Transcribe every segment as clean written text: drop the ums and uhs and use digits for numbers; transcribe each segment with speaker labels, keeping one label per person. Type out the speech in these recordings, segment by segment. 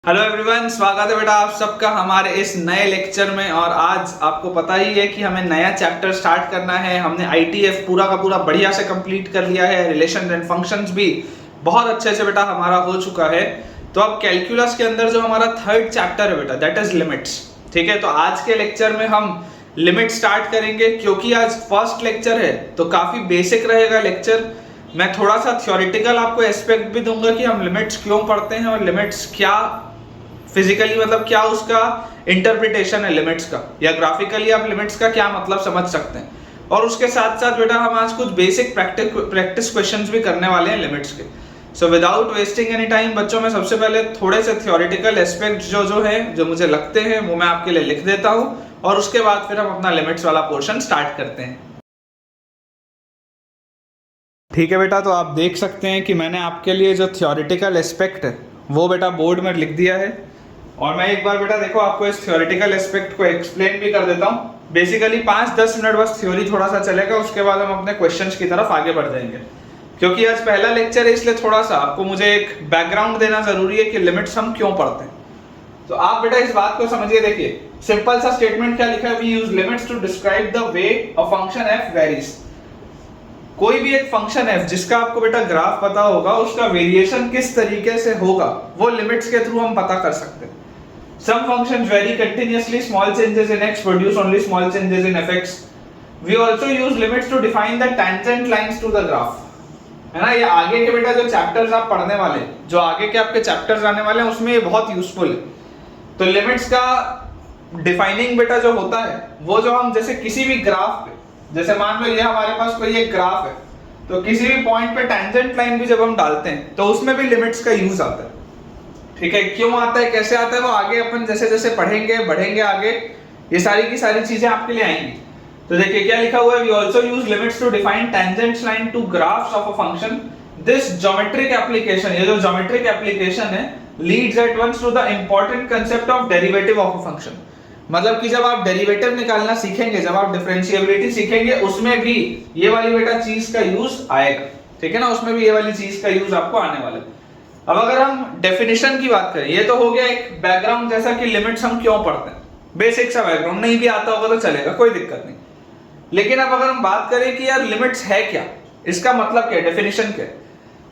Speaker 1: Hello everyone, स्वागत है बेटा आप सबका हमारे इस नए लेक्चर में। और आज आपको पता ही है कि हमें नया चैप्टर स्टार्ट करना है। हमने आईटीएफ पूरा का पूरा बढ़िया से कंप्लीट कर लिया है। रिलेशन एंड फंक्शंस भी बहुत अच्छे से बेटा हमारा हो चुका है। तो अब कैलकुलस के अंदर जो हमारा थर्ड चैप्टर है बेटा, दैट इज लिमिट्स। ठीक है, तो आज के लेक्चर में हम लिमिट स्टार्ट करेंगे। क्योंकि आज फर्स्ट लेक्चर है तो काफी बेसिक रहेगा लेक्चर। मैं थोड़ा सा थ्योरेटिकल आपको एस्पेक्ट भी दूंगा कि हम लिमिट्स क्यों पढ़ते हैं और लिमिट्स क्या फिजिकली मतलब क्या उसका इंटरप्रिटेशन है लिमिट्स का, या ग्राफिकली आप लिमिट्स का क्या मतलब समझ सकते हैं। और उसके साथ साथ बेटा हम आज कुछ बेसिक प्रैक्टिस क्वेश्चंस भी करने वाले हैं लिमिट्स के। So without wasting any time बच्चों, मैं सबसे पहले थोड़े से थ्योरेटिकल एस्पेक्ट जो है जो मुझे लगते हैं वो मैं आपके लिए लिख देता हूं, और उसके बाद फिर हम अपना लिमिट्स वाला पोर्शन स्टार्ट करते हैं। ठीक है बेटा, तो आप देख सकते हैं कि मैंने आपके लिए जो थ्योरेटिकल एस्पेक्ट है वो बेटा बोर्ड में लिख दिया है। और मैं एक बार बेटा देखो आपको इस थ्योरेटिकल एस्पेक्ट को एक्सप्लेन भी कर देता हूँ। बेसिकली 5-10 मिनट बस थ्योरी थोड़ा सा चलेगा, उसके बाद हम अपने क्वेश्चंस की तरफ आगे बढ़ जाएंगे। क्योंकि आज पहला लेक्चर है इसलिए थोड़ा सा आपको मुझे एक बैकग्राउंड देना जरूरी है कि लिमिट्स हम क्यों पढ़ते हैं। तो आप बेटा इस बात को समझिए। देखिए सिंपल सा स्टेटमेंट क्या लिखा है, we use limits to describe the way a function F varies. कोई भी एक फंक्शन एफ जिसका आपको बेटा ग्राफ पता होगा, उसका वेरिएशन किस तरीके से होगा वो लिमिट्स के थ्रू हम पता कर सकते हैं। Some functions vary continuously, small changes in x produce only small changes in fx. We also use limits to define the tangent lines to the graph. है ना, ये आगे के बेटा जो चैप्टर्स आप पढ़ने वाले, जो आगे के आपके चैप्टर्स आने वाले हैं उसमें ये बहुत यूजफुल है। तो लिमिट्स का डिफाइनिंग बेटा जो होता है वो जो हम जैसे किसी भी ग्राफ पे, जैसे मान लो ये हमारे पास कोई एक ग्राफ है, तो किसी भी पॉइंट पे टेंजेंट लाइन भी जब हम डालते हैं तो उसमें भी लिमिट्स का यूज आता है। ठीक है, क्यों आता है कैसे आता है वो आगे अपन जैसे जैसे पढ़ेंगे बढ़ेंगे आगे, ये सारी की सारी चीजें आपके लिए आएंगी। तो देखिए क्या लिखा हुआ है, we also use limits to define tangent line to graphs of a function. This geometric application, ये जो ज्योमेट्रिक एप्लीकेशन है, leads at once to the important concept of derivative of a function. मतलब कि जब आप डेरिवेटिव निकालना सीखेंगे, जब आप डिफरेंशिएबिलिटी सीखेंगे, उसमें भी ये वाली बेटा चीज का यूज आएगा। ठीक है ना, उसमें भी ये वाली चीज का यूज आपको आने वाला है। अब अगर हम डेफिनेशन की बात करें, ये तो हो गया एक बैकग्राउंड जैसा कि लिमिट्स हम क्यों पढ़ते हैं, बेसिक सा बैकग्राउंड, नहीं भी आता होगा तो चलेगा, कोई दिक्कत नहीं। लेकिन अब अगर हम बात करें कि यार लिमिट्स है क्या, इसका मतलब क्या है, डेफिनेशन क्या है,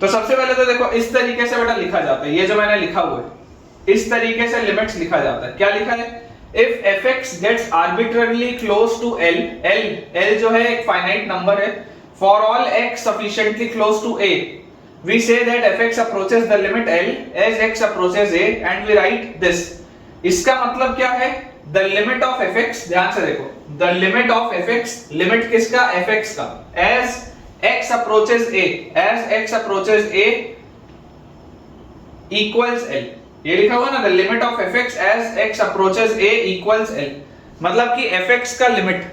Speaker 1: तो सबसे पहले तो देखो इस तरीके से बेटा लिखा जाता है। ये जो मैंने लिखा हुआ है इस तरीके से लिमिट्स लिखा जाता है। क्या लिखा है, if fx gets arbitrarily close to l जो है एक फाइनाइट नंबर है, for all x sufficiently close to a, we say that fx approaches the limit l as x approaches a and we write this। इसका मतलब क्या है, the limit of fx, ध्यान से देखो, the limit of fx, limit किसका, fx का, as x approaches a, as x approaches a equals l। ये लिखा हुआ ना, the limit of fx as x approaches a equals l। मतलब कि fx का लिमिट,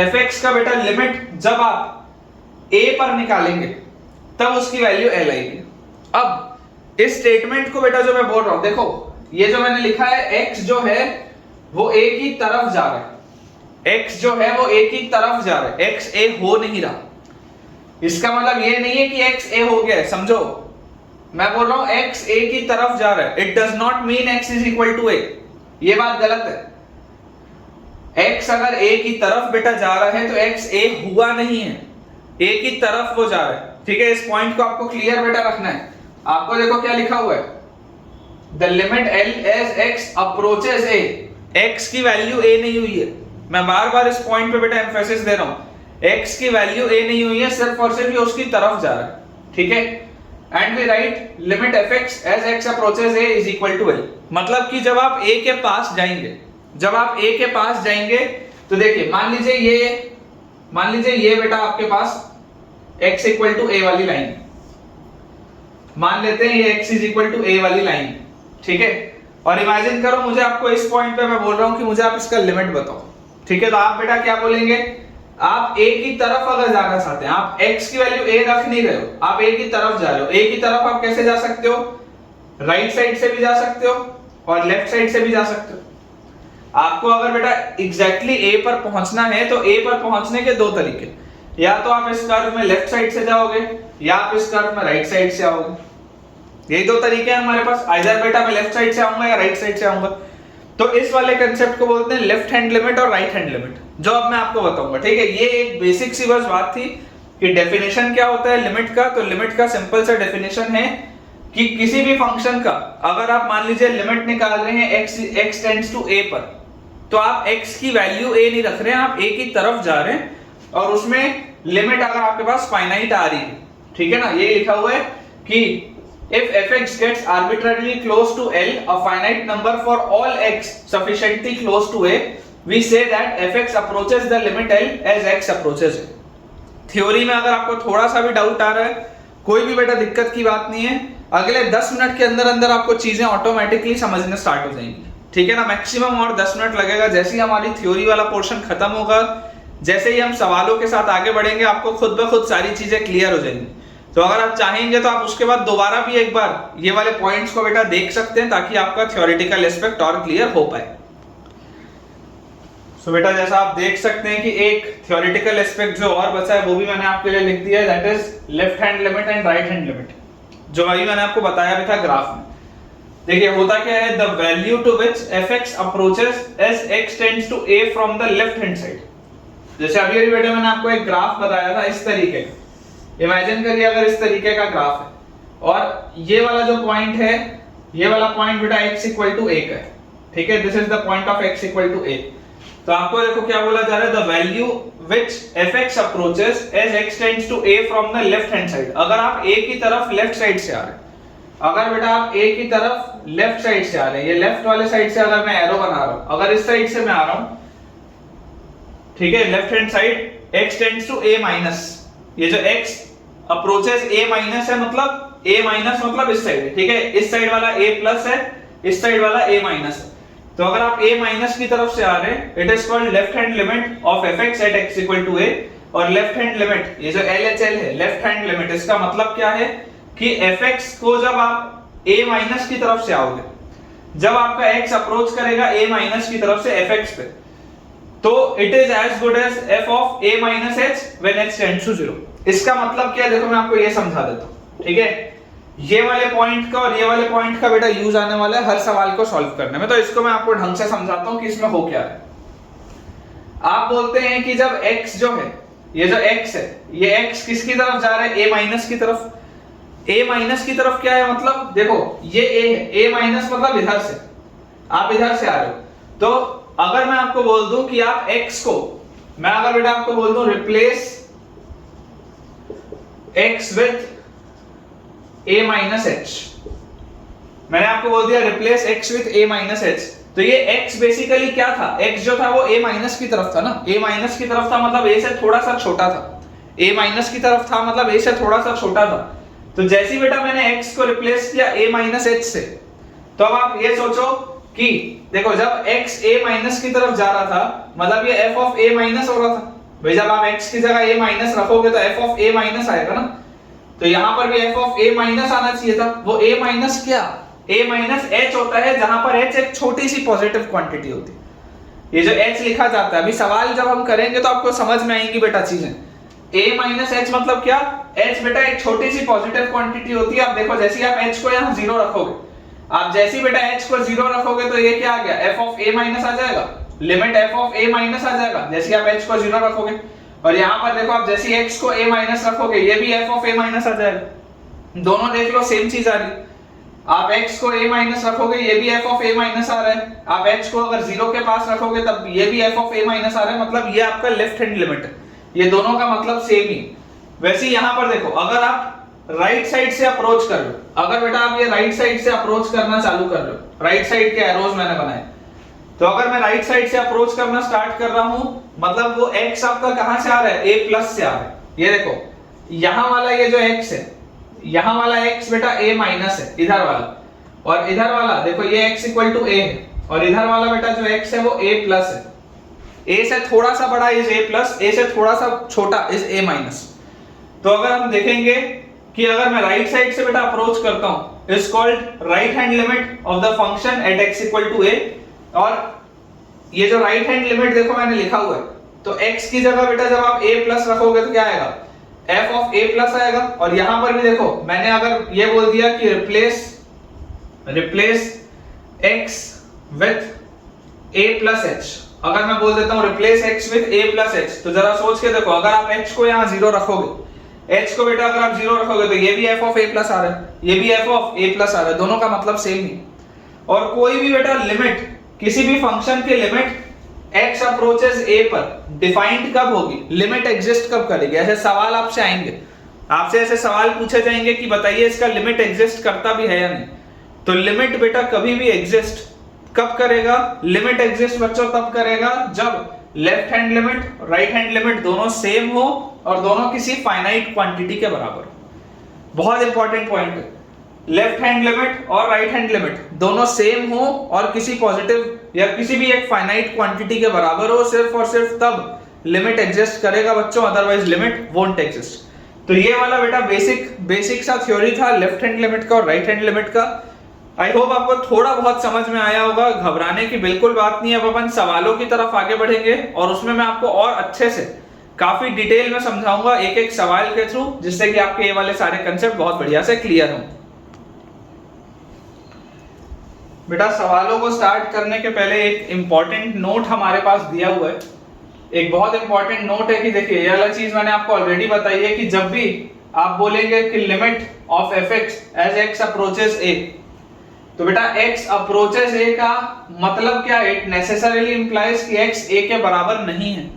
Speaker 1: fx का बेटा लिमिट जब आप a पर निकालेंगे तब उसकी वैल्यू l आएगी। अब इस स्टेटमेंट को बेटा जो मैं बोल रहा हूं, देखो ये जो मैंने लिखा है x जो है वो a की तरफ जा रहा है, x जो है वो a की तरफ जा रहा है, x a हो नहीं रहा। इसका मतलब ये नहीं है कि x a हो गया है, समझो मैं बोल रहा हूं x a की तरफ जा रहा है, it does not mean x is equal to a, ये बात गलत है। x अगर a की तरफ बेटा जा रहा है तो x a हुआ नहीं है, a की तरफ वो जा रहा है। ठीक है, इस पॉइंट को आपको क्लियर बेटा रखना है। आपको देखो क्या लिखा हुआ है, the limit l as x approaches a, x की वैल्यू a नहीं हुई है, मैं बार बार इस पॉइंट पे बेटा एम्फेसिस दे रहा हूं, x की वैल्यू a नहीं हुई है, सिर्फ और सिर्फ ये उसकी तरफ जा रहा है। ठीक है, and we write limit fx as x approaches a is equal to l। मतलब कि जब आप a के पास जाएंगे, जब आप a के पास जाएंगे तो देखिए मान लीजिए ये बेटा आपके पास x इक्वल टू a वाली लाइन, मान लेते हैं ये x is equal to a वाली लाइन। ठीक है, और इमेजिन करो मुझे आपको इस पॉइंट पे मैं बोल रहा हूं कि मुझे आप इसका लिमिट बताओ। ठीक है, तो आप बेटा क्या बोलेंगे, आप a की तरफ अगर जाना चाहते हैं, आप x की वैल्यू a रख नहीं रहे हो, आप a की तरफ जा रहे हो। a की तरफ आप कैसे जा सकते हो, राइट साइड से भी जा सकते हो और लेफ्ट साइड से भी जा सकते हो। आपको अगर बेटा एग्जैक्टली a पर पहुंचना है तो a पर पहुंचने के दो तरीके, या तो आप इस कर्व में लेफ्ट साइड से जाओगे या आप इस कर्व में राइट साइड से आओगे। यही दो तरीके हैं हमारे पास, आइदर बेटा मैं लेफ्ट साइड से आऊंगा या राइट साइड से आऊंगा। तो इस वाले कंसेप्ट को बोलते हैं लेफ्ट हैंड लिमिट और राइट हैंड लिमिट, जो अब मैं आपको बताऊंगा। ठीक है, ये एक बेसिक सी बस बात थी कि डेफिनेशन क्या होता है लिमिट का। तो लिमिट का सिंपल सा डेफिनेशन है कि किसी भी फंक्शन का अगर आप मान लीजिए लिमिट निकाल रहे हैं x टेंड्स टू a पर, तो आप x की वैल्यू a नहीं रख रहे हैं, आप a की तरफ जा रहे हैं और उसमें लिमिट अगर आपके पास फाइनाइट आ रही है, ठीक है ना, ये लिखा हुआ है कि if fx gets arbitrarily close to L, a finite number for all x sufficiently close to a, we say that fx approaches the limit L as x approaches A। Theory में अगर आपको थोड़ा सा भी डाउट आ रहा है, कोई भी बेटा दिक्कत की बात नहीं है, अगले 10 मिनट के अंदर अंदर आपको चीजें ऑटोमेटिकली समझने स्टार्ट हो जाएंगी। ठीक है ना, मैक्सिमम और 10 मिनट लगेगा। जैसे ही हमारी थ्योरी वाला पोर्शन खत्म होगा, जैसे ही हम सवालों के साथ आगे बढ़ेंगे, आपको खुद ब खुद सारी चीजें क्लियर हो जाएंगी। तो अगर आप चाहेंगे तो आप उसके बाद दोबारा भी एक बार ये वाले पॉइंट्स को बेटा देख सकते हैं, ताकि आपका थ्योरेटिकल एस्पेक्ट और क्लियर हो पाए। सो बेटा जैसा आप देख सकते हैं कि एक थ्योरेटिकल एस्पेक्ट जो और बचा है वो भी मैंने आपके लिए लिख दिया है, that is left hand limit and right hand limit, जो अभी मैंने आपको बताया भी था ग्राफ में। देखिए होता क्या है, the value to which fx approaches as x tends to a from the left hand side. जैसे अभी बेटा मैंने आपको एक ग्राफ बताया था इस तरीके का, इमेजिन करिए अगर इस तरीके का ग्राफ है और ये वाला जो पॉइंट है, ये वाला पॉइंट बेटा x इक्वल टू a का है। ठीक है, this is the point of x equal to a। तो आपको देखो क्या बोला जा रहा है, the value which fx approaches as x tends to a from the left hand side. अगर आप a की तरफ लेफ्ट साइड से आ रहे हैं, अगर बेटा आप a की तरफ लेफ्ट साइड से आ रहे हैं, ये लेफ्ट वाले साइड से अगर मैं एरो बना रहा हूं, अगर इस साइड से मैं आ रहा हूं, ठीक है, left hand side x tends to a minus, ये जो x अप्रोचेस a माइनस है, मतलब a माइनस मतलब इस साइड है। ठीक है, इस साइड वाला a प्लस है, इस साइड वाला a माइनस है। तो अगर आप a माइनस की तरफ से आ रहे हैं, it is called left hand limit of fx at x equal to a। और लेफ्ट हैंड लिमिट, ये जो LHL है, लेफ्ट हैंड लिमिट, इसका मतलब क्या है कि fx को जब आप a माइनस की तरफ से आओगे, जब आपका x अप्रोच करेगा a माइनस की तरफ से fx पे, तो it is as good as f of a minus h when h tends to 0। इसका मतलब क्या है, देखो मैं आपको ये समझा देता हूं। ठीक है, ये वाले पॉइंट का और ये वाले पॉइंट का बेटा यूज आने वाला है हर सवाल को सॉल्व करने में। तो इसको मैं आपको ढंग से समझाता हूं कि इसमें हो क्या है। आप बोलते हैं कि जब x जो है, ये जो x है, ये x किसकी तरफ जा रहा है, a माइनस की तरफ। a माइनस की तरफ क्या है, मतलब देखो ये a है, a माइनस मतलब इधर से, आप इधर से आ रहे हो। तो अगर मैं आपको बोल दूं कि आप x को, मैं अगर बेटा आपको बोल दूं replace x with a minus h, मैंने आपको बोल दिया replace x with a minus h, तो ये x बेसिकली क्या था, x जो था वो a माइनस की तरफ था ना, a माइनस की तरफ था मतलब a से थोड़ा सा छोटा था, a माइनस की तरफ था मतलब a से थोड़ा सा छोटा था। तो जैसे ही बेटा मैंने x को रिप्लेस किया a माइनस h से, तो अब आप ये सोचो कि देखो जब x a माइनस की तरफ जा रहा था, मतलब ये f ऑफ a माइनस हो रहा था भाई। जब आप x की जगह a माइनस रखोगे तो f ऑफ a माइनस आएगा ना, तो यहां पर भी f ऑफ a माइनस आना चाहिए था। वो a माइनस क्या, a माइनस h होता है, जहां पर h एक छोटी सी पॉजिटिव क्वांटिटी होती है। ये जो h लिखा जाता है, अभी सवाल जब हम करेंगे तो आपको समझ में आएंगी बेटा चीजें। a माइनस h मतलब क्या, h बेटा एक छोटी सी पॉजिटिव क्वांटिटी होती है। आप देखो जैसे ही आप h को यहाँ 0 रखोगे, आप जैसे ही बेटा h को 0 रखोगे तो ये क्या आ गया, f ऑफ a माइनस आ जाएगा, limit f of a minus आ जाएगा जैसे ही आप h को 0 रखोगे। और यहाँ पर देखो आप जैसे ही x को a माइनस रखोगे, ये भी f ऑफ a माइनस आ जाएगा। दोनों देख लो सेम चीज आ रही है। आप x को a माइनस रखोगे, ये भी f ऑफ a माइनस आ रहा है। आप h को अगर 0 के पास रखोगे तब ये भी f ऑफ a माइनस आ रहा है, मतलब ये आपका लेफ्ट हैंड लिमिट है। ये दोनों का मतलब सेम ही। वैसे यहाँ पर देखो, अगर आप राइट साइड से अप्रोच कर रहे हो, अगर बेटा आप ये राइट साइड से अप्रोच करना चालू कर रहे हो, राइट साइड के एरोज मैंने बनाए, तो अगर मैं राइट साइड से अप्रोच करना स्टार्ट कर रहा हूं, मतलब वो x आपका कहां से आ रहा है, a प्लस से आ रहा है। ये देखो यहां वाला ये जो x है, यहां वाला x बेटा a माइनस है इधर वाला, और इधर वाला देखो ये x इक्वल टू a है, और इधर वाला बेटा जो x है वो a प्लस है। a से थोड़ा सा बड़ा इज a प्लस, a से थोड़ा सा छोटा इज a माइनस। तो अगर हम देखेंगे कि अगर मैं राइट साइड से बेटा अप्रोच करता हूं, is called right hand limit of the function at x equal to a। और ये जो राइट हैंड लिमिट देखो मैंने लिखा हुआ है, तो x की जगह बेटा जब आप a प्लस रखोगे तो क्या आएगा, f ऑफ a प्लस आएगा। और यहां पर भी देखो मैंने अगर ये बोल दिया कि replace x with a plus h, अगर मैं बोल देता हूं replace x with a plus h, तो जरा सोच के देखो, अगर आप h को यहां 0 रखोगे, h को बेटा अगर आप 0 रखोगे तो ये भी f ऑफ a प्लस आ रहा है, ये भी f ऑफ a प्लस आ रहा है, दोनों का मतलब सेम ही। और कोई भी बेटा लिमिट, किसी भी फंक्शन की लिमिट x अप्रोचेस a पर डिफाइंड कब होगी, लिमिट एग्जिस्ट कब करेगी। ऐसे सवाल आपसे आएंगे, आपसे ऐसे सवाल पूछे जाएंगे कि बताइए इसका लिमिट एग्जिस्ट करता भी है या नहीं। तो लिमिट बेटा कभी भी एग्जिस्ट कब करेगा, लिमिट एग्जिस्ट बच्चों तब करेगा जब left hand limit, right hand limit दोनों सेम हो और दोनों किसी फाइनाइट क्वांटिटी के बराबर हो। बहुत इंपॉर्टेंट पॉइंट है, लेफ्ट हैंड लिमिट और राइट हैंड लिमिट दोनों सेम हो और किसी पॉजिटिव या किसी भी एक फाइनाइट क्वांटिटी के बराबर हो, सिर्फ और सिर्फ तब लिमिट एग्जिस्ट करेगा बच्चों, अदरवाइज लिमिट वोंट एग्जिस्ट। तो ये वाला बेटा बेसिक सा थ्योरी था लेफ्ट हैंड लिमिट का और राइट हैंड लिमिट का। आई होप आपको थोड़ा बहुत समझ में आया होगा। घबराने की बिल्कुल बात नहीं है। अब अपन सवालों की तरफ आगे बढ़ेंगे और उसमें मैं आपको और अच्छे से काफी डिटेल में समझाऊंगा एक एक सवाल के थ्रू, जिससे कि आपके ये वाले सारे कंसेप्ट बहुत बढ़िया से क्लियर हों। बेटा सवालों को स्टार्ट करने के पहले एक इंपॉर्टेंट नोट हमारे पास दिया हुआ है। एक बहुत इंपॉर्टेंट नोट है कि देखिए ये वाला चीज मैंने आपको ऑलरेडी बताई है कि जब भी आप बोलेंगे कि limit of fx as x approaches a, तो बेटा x अप्रोचेस a का मतलब क्या है, इट नेसेसरीली इंप्लाइज कि x a के बराबर नहीं है।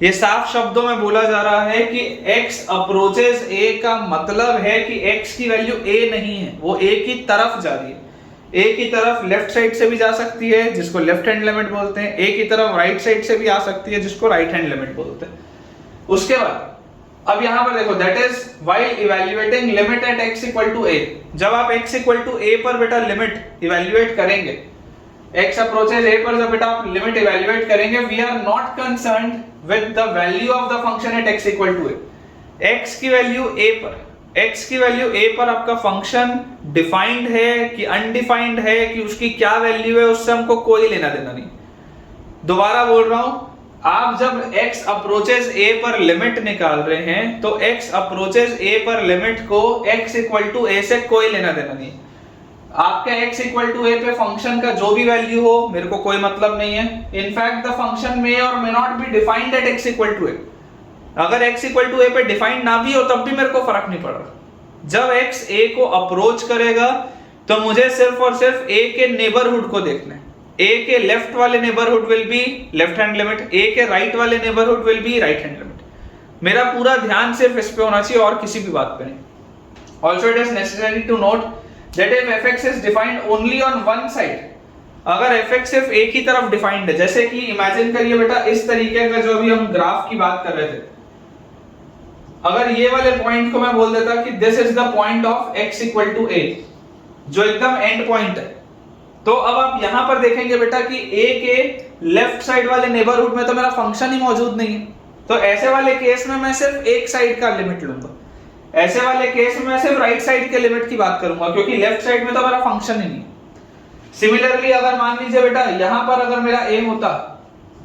Speaker 1: ये साफ शब्दों में बोला जा रहा है कि x अप्रोचेस a का मतलब है कि x की वैल्यू a नहीं है, वो a की तरफ जा रही है। a की तरफ लेफ्ट साइड से भी जा सकती है जिसको लेफ्ट हैंड लिमिट बोलते हैं, a की तरफ राइट साइड से भी आ सकती है जिसको राइट हैंड लिमिट बोलते हैं। उसके बाद अब यहां पर देखो, that is while evaluating limit at x equal to a, जब आप x इक्वल टू a पर बेटा लिमिट इवैल्यूएट करेंगे, x अप्रोचेस a पर जब बेटा आप लिमिट इवैल्यूएट करेंगे, we are not concerned with the value of the function at x equal to a। x की वैल्यू a पर, x की वैल्यू a पर आपका फंक्शन डिफाइंड है कि अनडिफाइंड है, कि उसकी क्या वैल्यू है, उससे हमको कोई लेना देना नहीं। दोबारा बोल रहा हूं, आप जब x अप्रोचेस a पर लिमिट निकाल रहे हैं तो x अप्रोचेस a पर लिमिट को x इक्वल टू a से कोई लेना देना नहीं। आपके x इक्वल टू a पे फंक्शन का जो भी वैल्यू हो मेरे को कोई मतलब नहीं है। In fact the function may or may not be defined at x equal to a। अगर x इक्वल टू a पे डिफाइंड ना भी हो तब भी मेरे को फर्क नहीं पड़ रहा। जब x a को अप्रोच करेगा तो मुझे सिर्फ और सिर्फ a के नेबरहुड को देखना है। a के लेफ्ट वाले neighbourhood will be left hand limit, a के राइट वाले neighbourhood will be right hand limit. मेरा पूरा ध्यान सिर्फ इस पे होना चाहिए और किसी भी बात पे नहीं। Also it is necessary to note that if fx is defined only on one side, अगर fx सिर्फ एक ही तरफ डिफाइंड है, जैसे कि इमेजिन करिए बेटा इस तरीके का जो अभी हम ग्राफ की बात कर रहे थे, अगर ये वाले पॉइंट को मैं बोल देता कि this is the point of x equal to a, जो एकदम एंड पॉइंट है, तो अब आप यहां पर देखेंगे बेटा कि a के लेफ्ट साइड वाले नेबरहुड में तो मेरा फंक्शन ही मौजूद नहीं है। तो ऐसे वाले केस में मैं सिर्फ एक साइड का लिमिट लूंगा, ऐसे वाले केस में मैं सिर्फ राइट साइड के लिमिट की बात करूंगा, क्योंकि लेफ्ट साइड में तो मेरा फंक्शन ही नहीं। सिमिलरली अगर मान लीजिए बेटा यहां पर अगर मेरा a होता,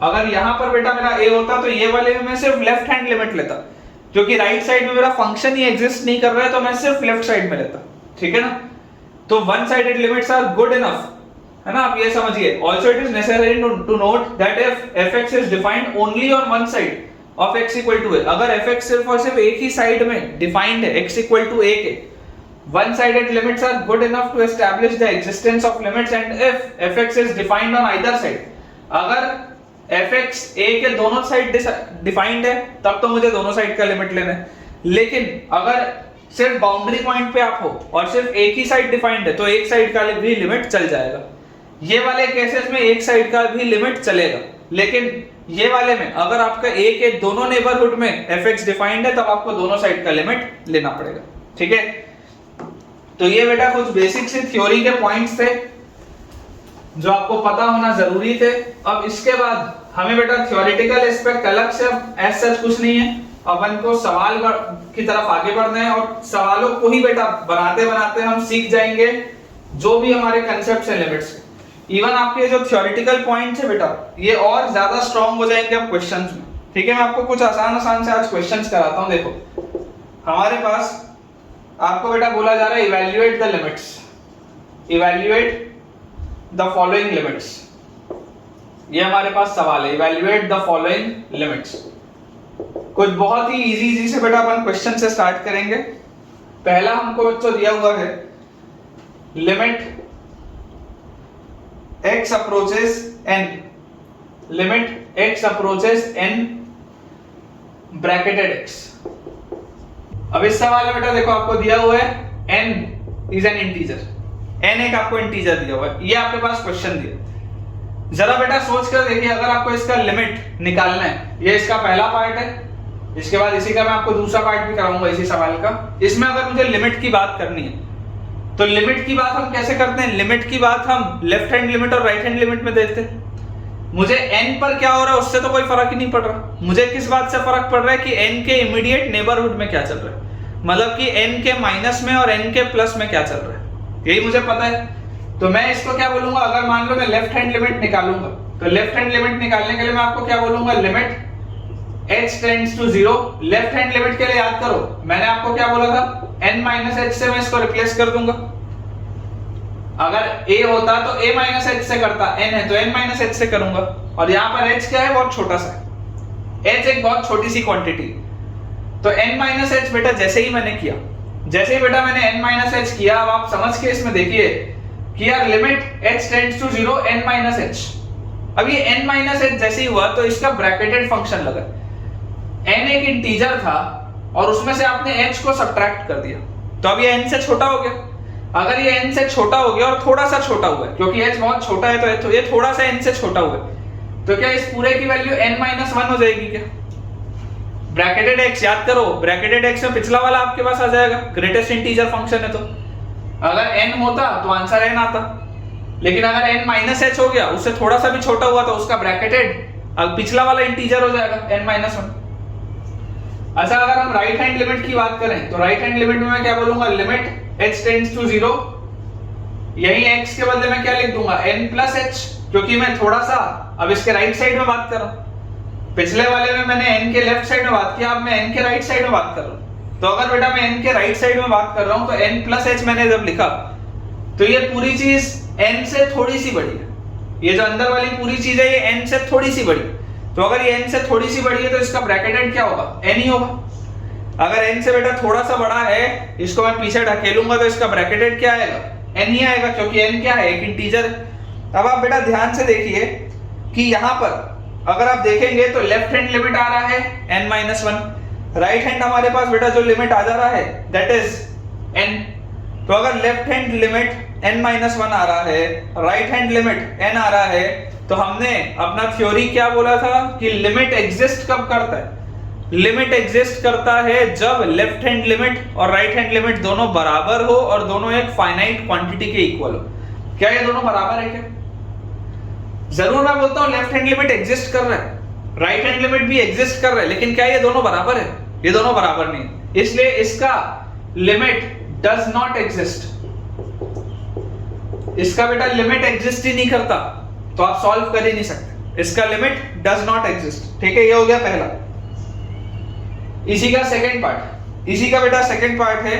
Speaker 1: अगर यहां पर बेटा मेरा a होता तो ये वाले में मैं सिर्फ लेफ्ट हैंड लिमिट लेता, क्योंकि राइट साइड में मेरा फंक्शन ही एग्जिस्ट नहीं कर रहा है, तो मैं सिर्फ लेफ्ट साइड में लेता। ठीक है ना? तो one sided limits are good enough, है ना? आप ये समझिए। Also it is necessary to note that if fx is defined only on one side of x equal to a, अगर fx सिर्फ और सिर्फ एक ही साइड में डिफाइंड है x इक्वल टू a के, one sided limits are good enough to establish the existence of limits. And if fx is defined on either side, अगर fx a के दोनों साइड डिफाइंड है तब तो मुझे दोनों साइड का लिमिट लेना है। लेकिन अगर सिर्फ बाउंड्री पॉइंट पे आप हो और सिर्फ एक ही साइड डिफाइंड है तो एक साइड का भी लिमिट चल जाएगा। ये वाले केसेस में एक साइड का भी लिमिट चलेगा, लेकिन ये वाले में अगर आपका a के दोनों नेबरहुड में fx डिफाइंड है तब आपको दोनों साइड का लिमिट लेना पड़ेगा। ठीक है? तो ये बेटा कुछ बेसिक से थ्योरी के पॉइंट्स थे जो आपको पता होना जरूरी थे। अब इसके बाद हमें बेटा थ्योरेटिकल एस्पेक्ट अलग से अब एज सच कुछ नहीं है, अपन को सवाल की तरफ आगे बढ़ना है और सवालों को ही बेटा बनाते बनाते हम सीख जाएंगे जो भी हमारे कंसेप्ट्स हैं लिमिट्स के। इवन आपके जो थ्योरेटिकल पॉइंट्स है बेटा ये और ज्यादा स्ट्रांग हो जाएंगे अब क्वेश्चंस में। ठीक है? मैं आपको कुछ आसान से आज क्वेश्चंस कराता हूं। देखो हमारे पास आपको बेटा बोला जा रहा है evaluate the limits, evaluate the following limits. ये हमारे पास सवाल है, इवैल्यूएट द फॉलोइंग लिमिट्स। कुछ बहुत ही इजी से बेटा अपन क्वेश्चन से स्टार्ट करेंगे। पहला हमको बच्चों दिया हुआ है limit x approaches n, limit x approaches n bracketed x। अब इस सवाल में बेटा देखो आपको दिया हुआ है n is an integer, n एक आपको इंटीजर दिया हुआ है, ये आपके पास क्वेश्चन दिया। जरा बेटा सोच कर देखिए, अगर आपको इसका लिमिट निकालना है, ये इसका पहला पार्ट है, इसके बाद इसी का मैं आपको दूसरा पार्ट भी कराऊंगा इसी सवाल का। इसमें अगर मुझे लिमिट की बात करनी है तो लिमिट की बात हम कैसे करते हैं? लिमिट की बात हम लेफ्ट हैंड लिमिट और राइट हैंड लिमिट में देखते हैं। मुझे n पर क्या हो रहा है उससे तो कोई फर्क ही नहीं पड़ रहा, मुझे किस बात से फर्क पड़ रहा है कि n के इमीडिएट नेबरहुड में क्या चल रहा है, मतलब कि n के माइनस में और n के प्लस में क्या चल रहा है, यही मुझे पता है। तो मैं इसको क्या बोलूंगा, अगर मान लो मैं लेफ्ट हैंड लिमिट निकालूंगा तो लेफ्ट हैंड लिमिट निकालने के लिए मैं आपको क्या बोलूंगा, limit h tends to 0। Left hand limit के लिए याद करो मैंने आपको क्या बोला था, n माइनस h से मैं इसको रिप्लेस कर दूंगा। अगर a होता तो a माइनस h से करता, n है तो n माइनस h से करूंगा, और यहाँ पर h क्या है, बहुत छोटा सा है, h एक बहुत छोटी सी क्वांटिटी। तो n माइनस h बेटा जैसे ही मैंने किया, जैसे ही बेटा मैंने n माइनस h किया, अब आप समझ के इसमें देखिए कि यार limit h tends to 0 n minus h। अब ये n माइनस h जैसे ही हुआ तो इसका ब्रैकेटेड फंक्शन लगा, n एक इंटीजर था और उसमें से आपने h को सब्ट्रैक्ट कर दिया, तो अब ये n से छोटा हो गया। अगर ये n से छोटा हो गया और थोड़ा सा छोटा हुआ है, क्योंकि h बहुत छोटा है तो ये थोड़ा सा n से छोटा हुआ है, तो क्या इस पूरे की वैल्यू n माइनस 1 हो जाएगी क्या? ब्रैकेटेड x याद करो, ब्रैकेटेड x में पिछला वाला आपके पास आ जाएगा, ग्रेटेस्ट इंटीजर फंक्शन है, तो अगर n होता तो आंसर n आता, लेकिन अगर n माइनस h हो गया, उससे थोड़ा सा भी छोटा हुआ तो उसका ब्रैकेटेड अब पिछला वाला इंटीजर हो जाएगा n माइनस 1। अच्छा, अगर हम राइट हैंड लिमिट की बात करें तो राइट हैंड लिमिट में मैं क्या बोलूंगा, लिमिट h टेंड्स टू 0, यही x के बदले में क्या लिख दूंगा, n प्लस h, क्योंकि मैं थोड़ा सा अब इसके राइट साइड में बात कर रहा हूं। पिछले वाले में मैंने n के लेफ्ट साइड में बात किया, अब मैं n के राइट साइड में बात कर रहा हूं। तो अगर बेटा मैं n के राइट साइड में बात कर रहा हूं तो n प्लस h मैंने जब लिखा तो ये पूरी चीज n से थोड़ी सी बड़ी है, ये जो अंदर वाली पूरी चीज है ये n से थोड़ी सी बड़ी है। तो अगर ये n से थोड़ी सी बड़ी है तो इसका ब्रैकेटेड क्या होगा, n ही होगा। अगर n से बेटा थोड़ा सा बड़ा है, इसको मैं पीछे ढकेलूंगा तो इसका ब्रैकेटेड क्या आएगा, n ही आएगा, क्योंकि n क्या है, एक इंटीजर है। अब आप बेटा ध्यान से देखिए कि यहाँ पर अगर आप देखेंगे तो लेफ्ट हैंड लिमिट आ रहा है n माइनस 1, राइट हैंड हमारे पास बेटा जो लिमिट आ जा रहा है दैट इज n। तो अगर left hand limit n minus 1 आ रहा है, राइट हैंड लिमिट n आ रहा है, तो हमने अपना थ्योरी क्या बोला था कि लिमिट एग्जिस्ट कब करता है, लिमिट एग्जिस्ट करता है जब लेफ्ट हैंड लिमिट और राइट हैंड लिमिट दोनों बराबर हो और दोनों एक फाइनाइट क्वांटिटी के इक्वल हो। क्या ये दोनों बराबर है क्या? जरूर मैं बोलता हूं लेफ्ट हैंड लिमिट एग्जिस्ट कर रहा है, राइट हैंड लिमिट भी एग्जिस्ट कर रहा है, लेकिन क्या ये दोनों बराबर है? ये दोनों बराबर नहीं, इसलिए इसका लिमिट डज नॉट एग्जिस्ट। इसका बेटा लिमिट एग्जिस्ट ही नहीं करता तो आप सॉल्व कर ही नहीं सकते, इसका लिमिट डज नॉट एग्जिस्ट। ठीक है, ये हो गया पहला। इसी का सेकंड पार्ट, इसी का बेटा सेकंड पार्ट है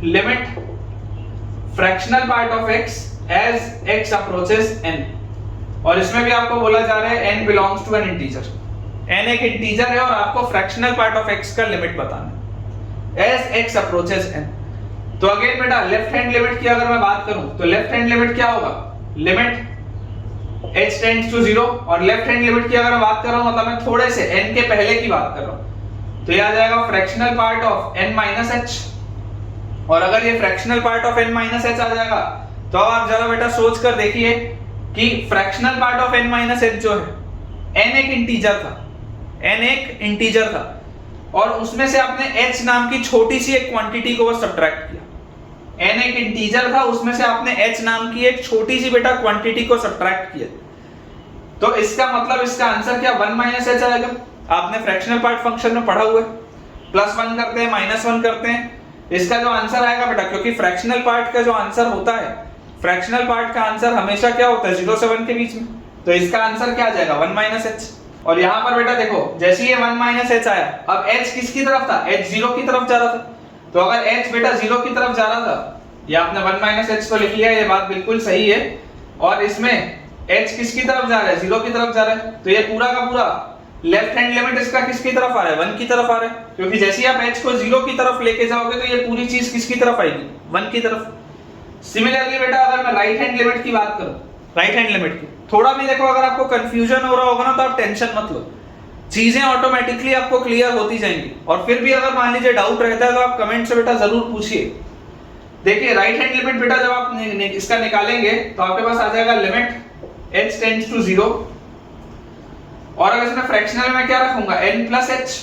Speaker 1: limit fractional part of x as x approaches n, और इसमें भी आपको बोला जा रहा है n belongs to an integer, n एक इंटीजर है और आपको फ्रैक्शनल पार्ट ऑफ x का लिमिट बताना है एज x अप्रोचेस n। तो अगेन बेटा लेफ्ट हैंड लिमिट की अगर मैं बात करूं तो लेफ्ट हैंड लिमिट क्या होगा, लिमिट h टेंड्स टू 0, और लेफ्ट हैंड लिमिट की अगर मैं बात कर रहा हूं मतलब मैं थोड़े से n के पहले की बात कर रहा हूं, तो ये आ जाएगा fractional part of n minus h। और अगर ये fractional part of n minus h आ जाएगा तो अब आप जरा बेटा सोच कर देखिए कि fractional part of n minus h जो है, n एक इंटीजर था, n एक इंटीजर था और उसमें से आपने h नाम की छोटी सी एक क्वांटिटी को बस सब्ट्रैक्ट किया। n एक इंटीजर था, उसमें से आपने h नाम की एक छोटी सी बेटा क्वांटिटी को सब्ट्रैक्ट किया, तो इसका मतलब इसका आंसर क्या 1 माइनस h आएगा। आपने फ्रैक्शनल पार्ट फंक्शन में पढ़ा हुआ है, +1 करते हैं -1 करते हैं, इसका जो आंसर आएगा बेटा, क्योंकि फ्रैक्शनल पार्ट का जो आंसर होता है, फ्रैक्शनल पार्ट का आंसर हमेशा क्या होता है 0 से 1 के बीच में, तो इसका आंसर क्या आ जाएगा 1 माइनस h। और यहाँ पर बेटा देखो जैसे ये 1 माइनस h आया, अब h किसकी तरफ था, h 0 की तरफ जा रहा था, तो अगर h बेटा 0 की तरफ जा रहा था, या आपने 1 माइनस एच तो लिख लिया, ये बात बिल्कुल सही है, और इसमें h किसकी तरफ जा रहा है, 0 की तरफ जा रहा है, तो ये पूरा का पूरा लेफ्ट हैंड लिमिट इसका किसकी तरफ आ रहा है, 1 की तरफ आ रहा है, क्योंकि जैसे ही आप h को 0 की तरफ लेके जाओगे तो ये पूरी चीज किसकी तरफ आएगी, 1 की तरफ। सिमिलरली बेटा अगर मैं राइट हैंड लिमिट की बात करूं, राइट हैंड लिमिट की, थोड़ा भी देखो अगर आपको कंफ्यूजन हो रहा होगा ना तो आप टेंशन मत लो, चीजें ऑटोमेटिकली आपको क्लियर होती जाएंगी। और फिर भी अगर मान लीजिए डाउट रहता है तो आप कमेंट से बेटा जरूर पूछिए। देखिए राइट हैंड लिमिट बेटा जब आप इसका निकालेंगे तो आपके पास आ जाएगा लिमिट h टेंड्स टू 0, और अगर इसमें फ्रैक्शनल में क्या रखूंगा, n प्लस h,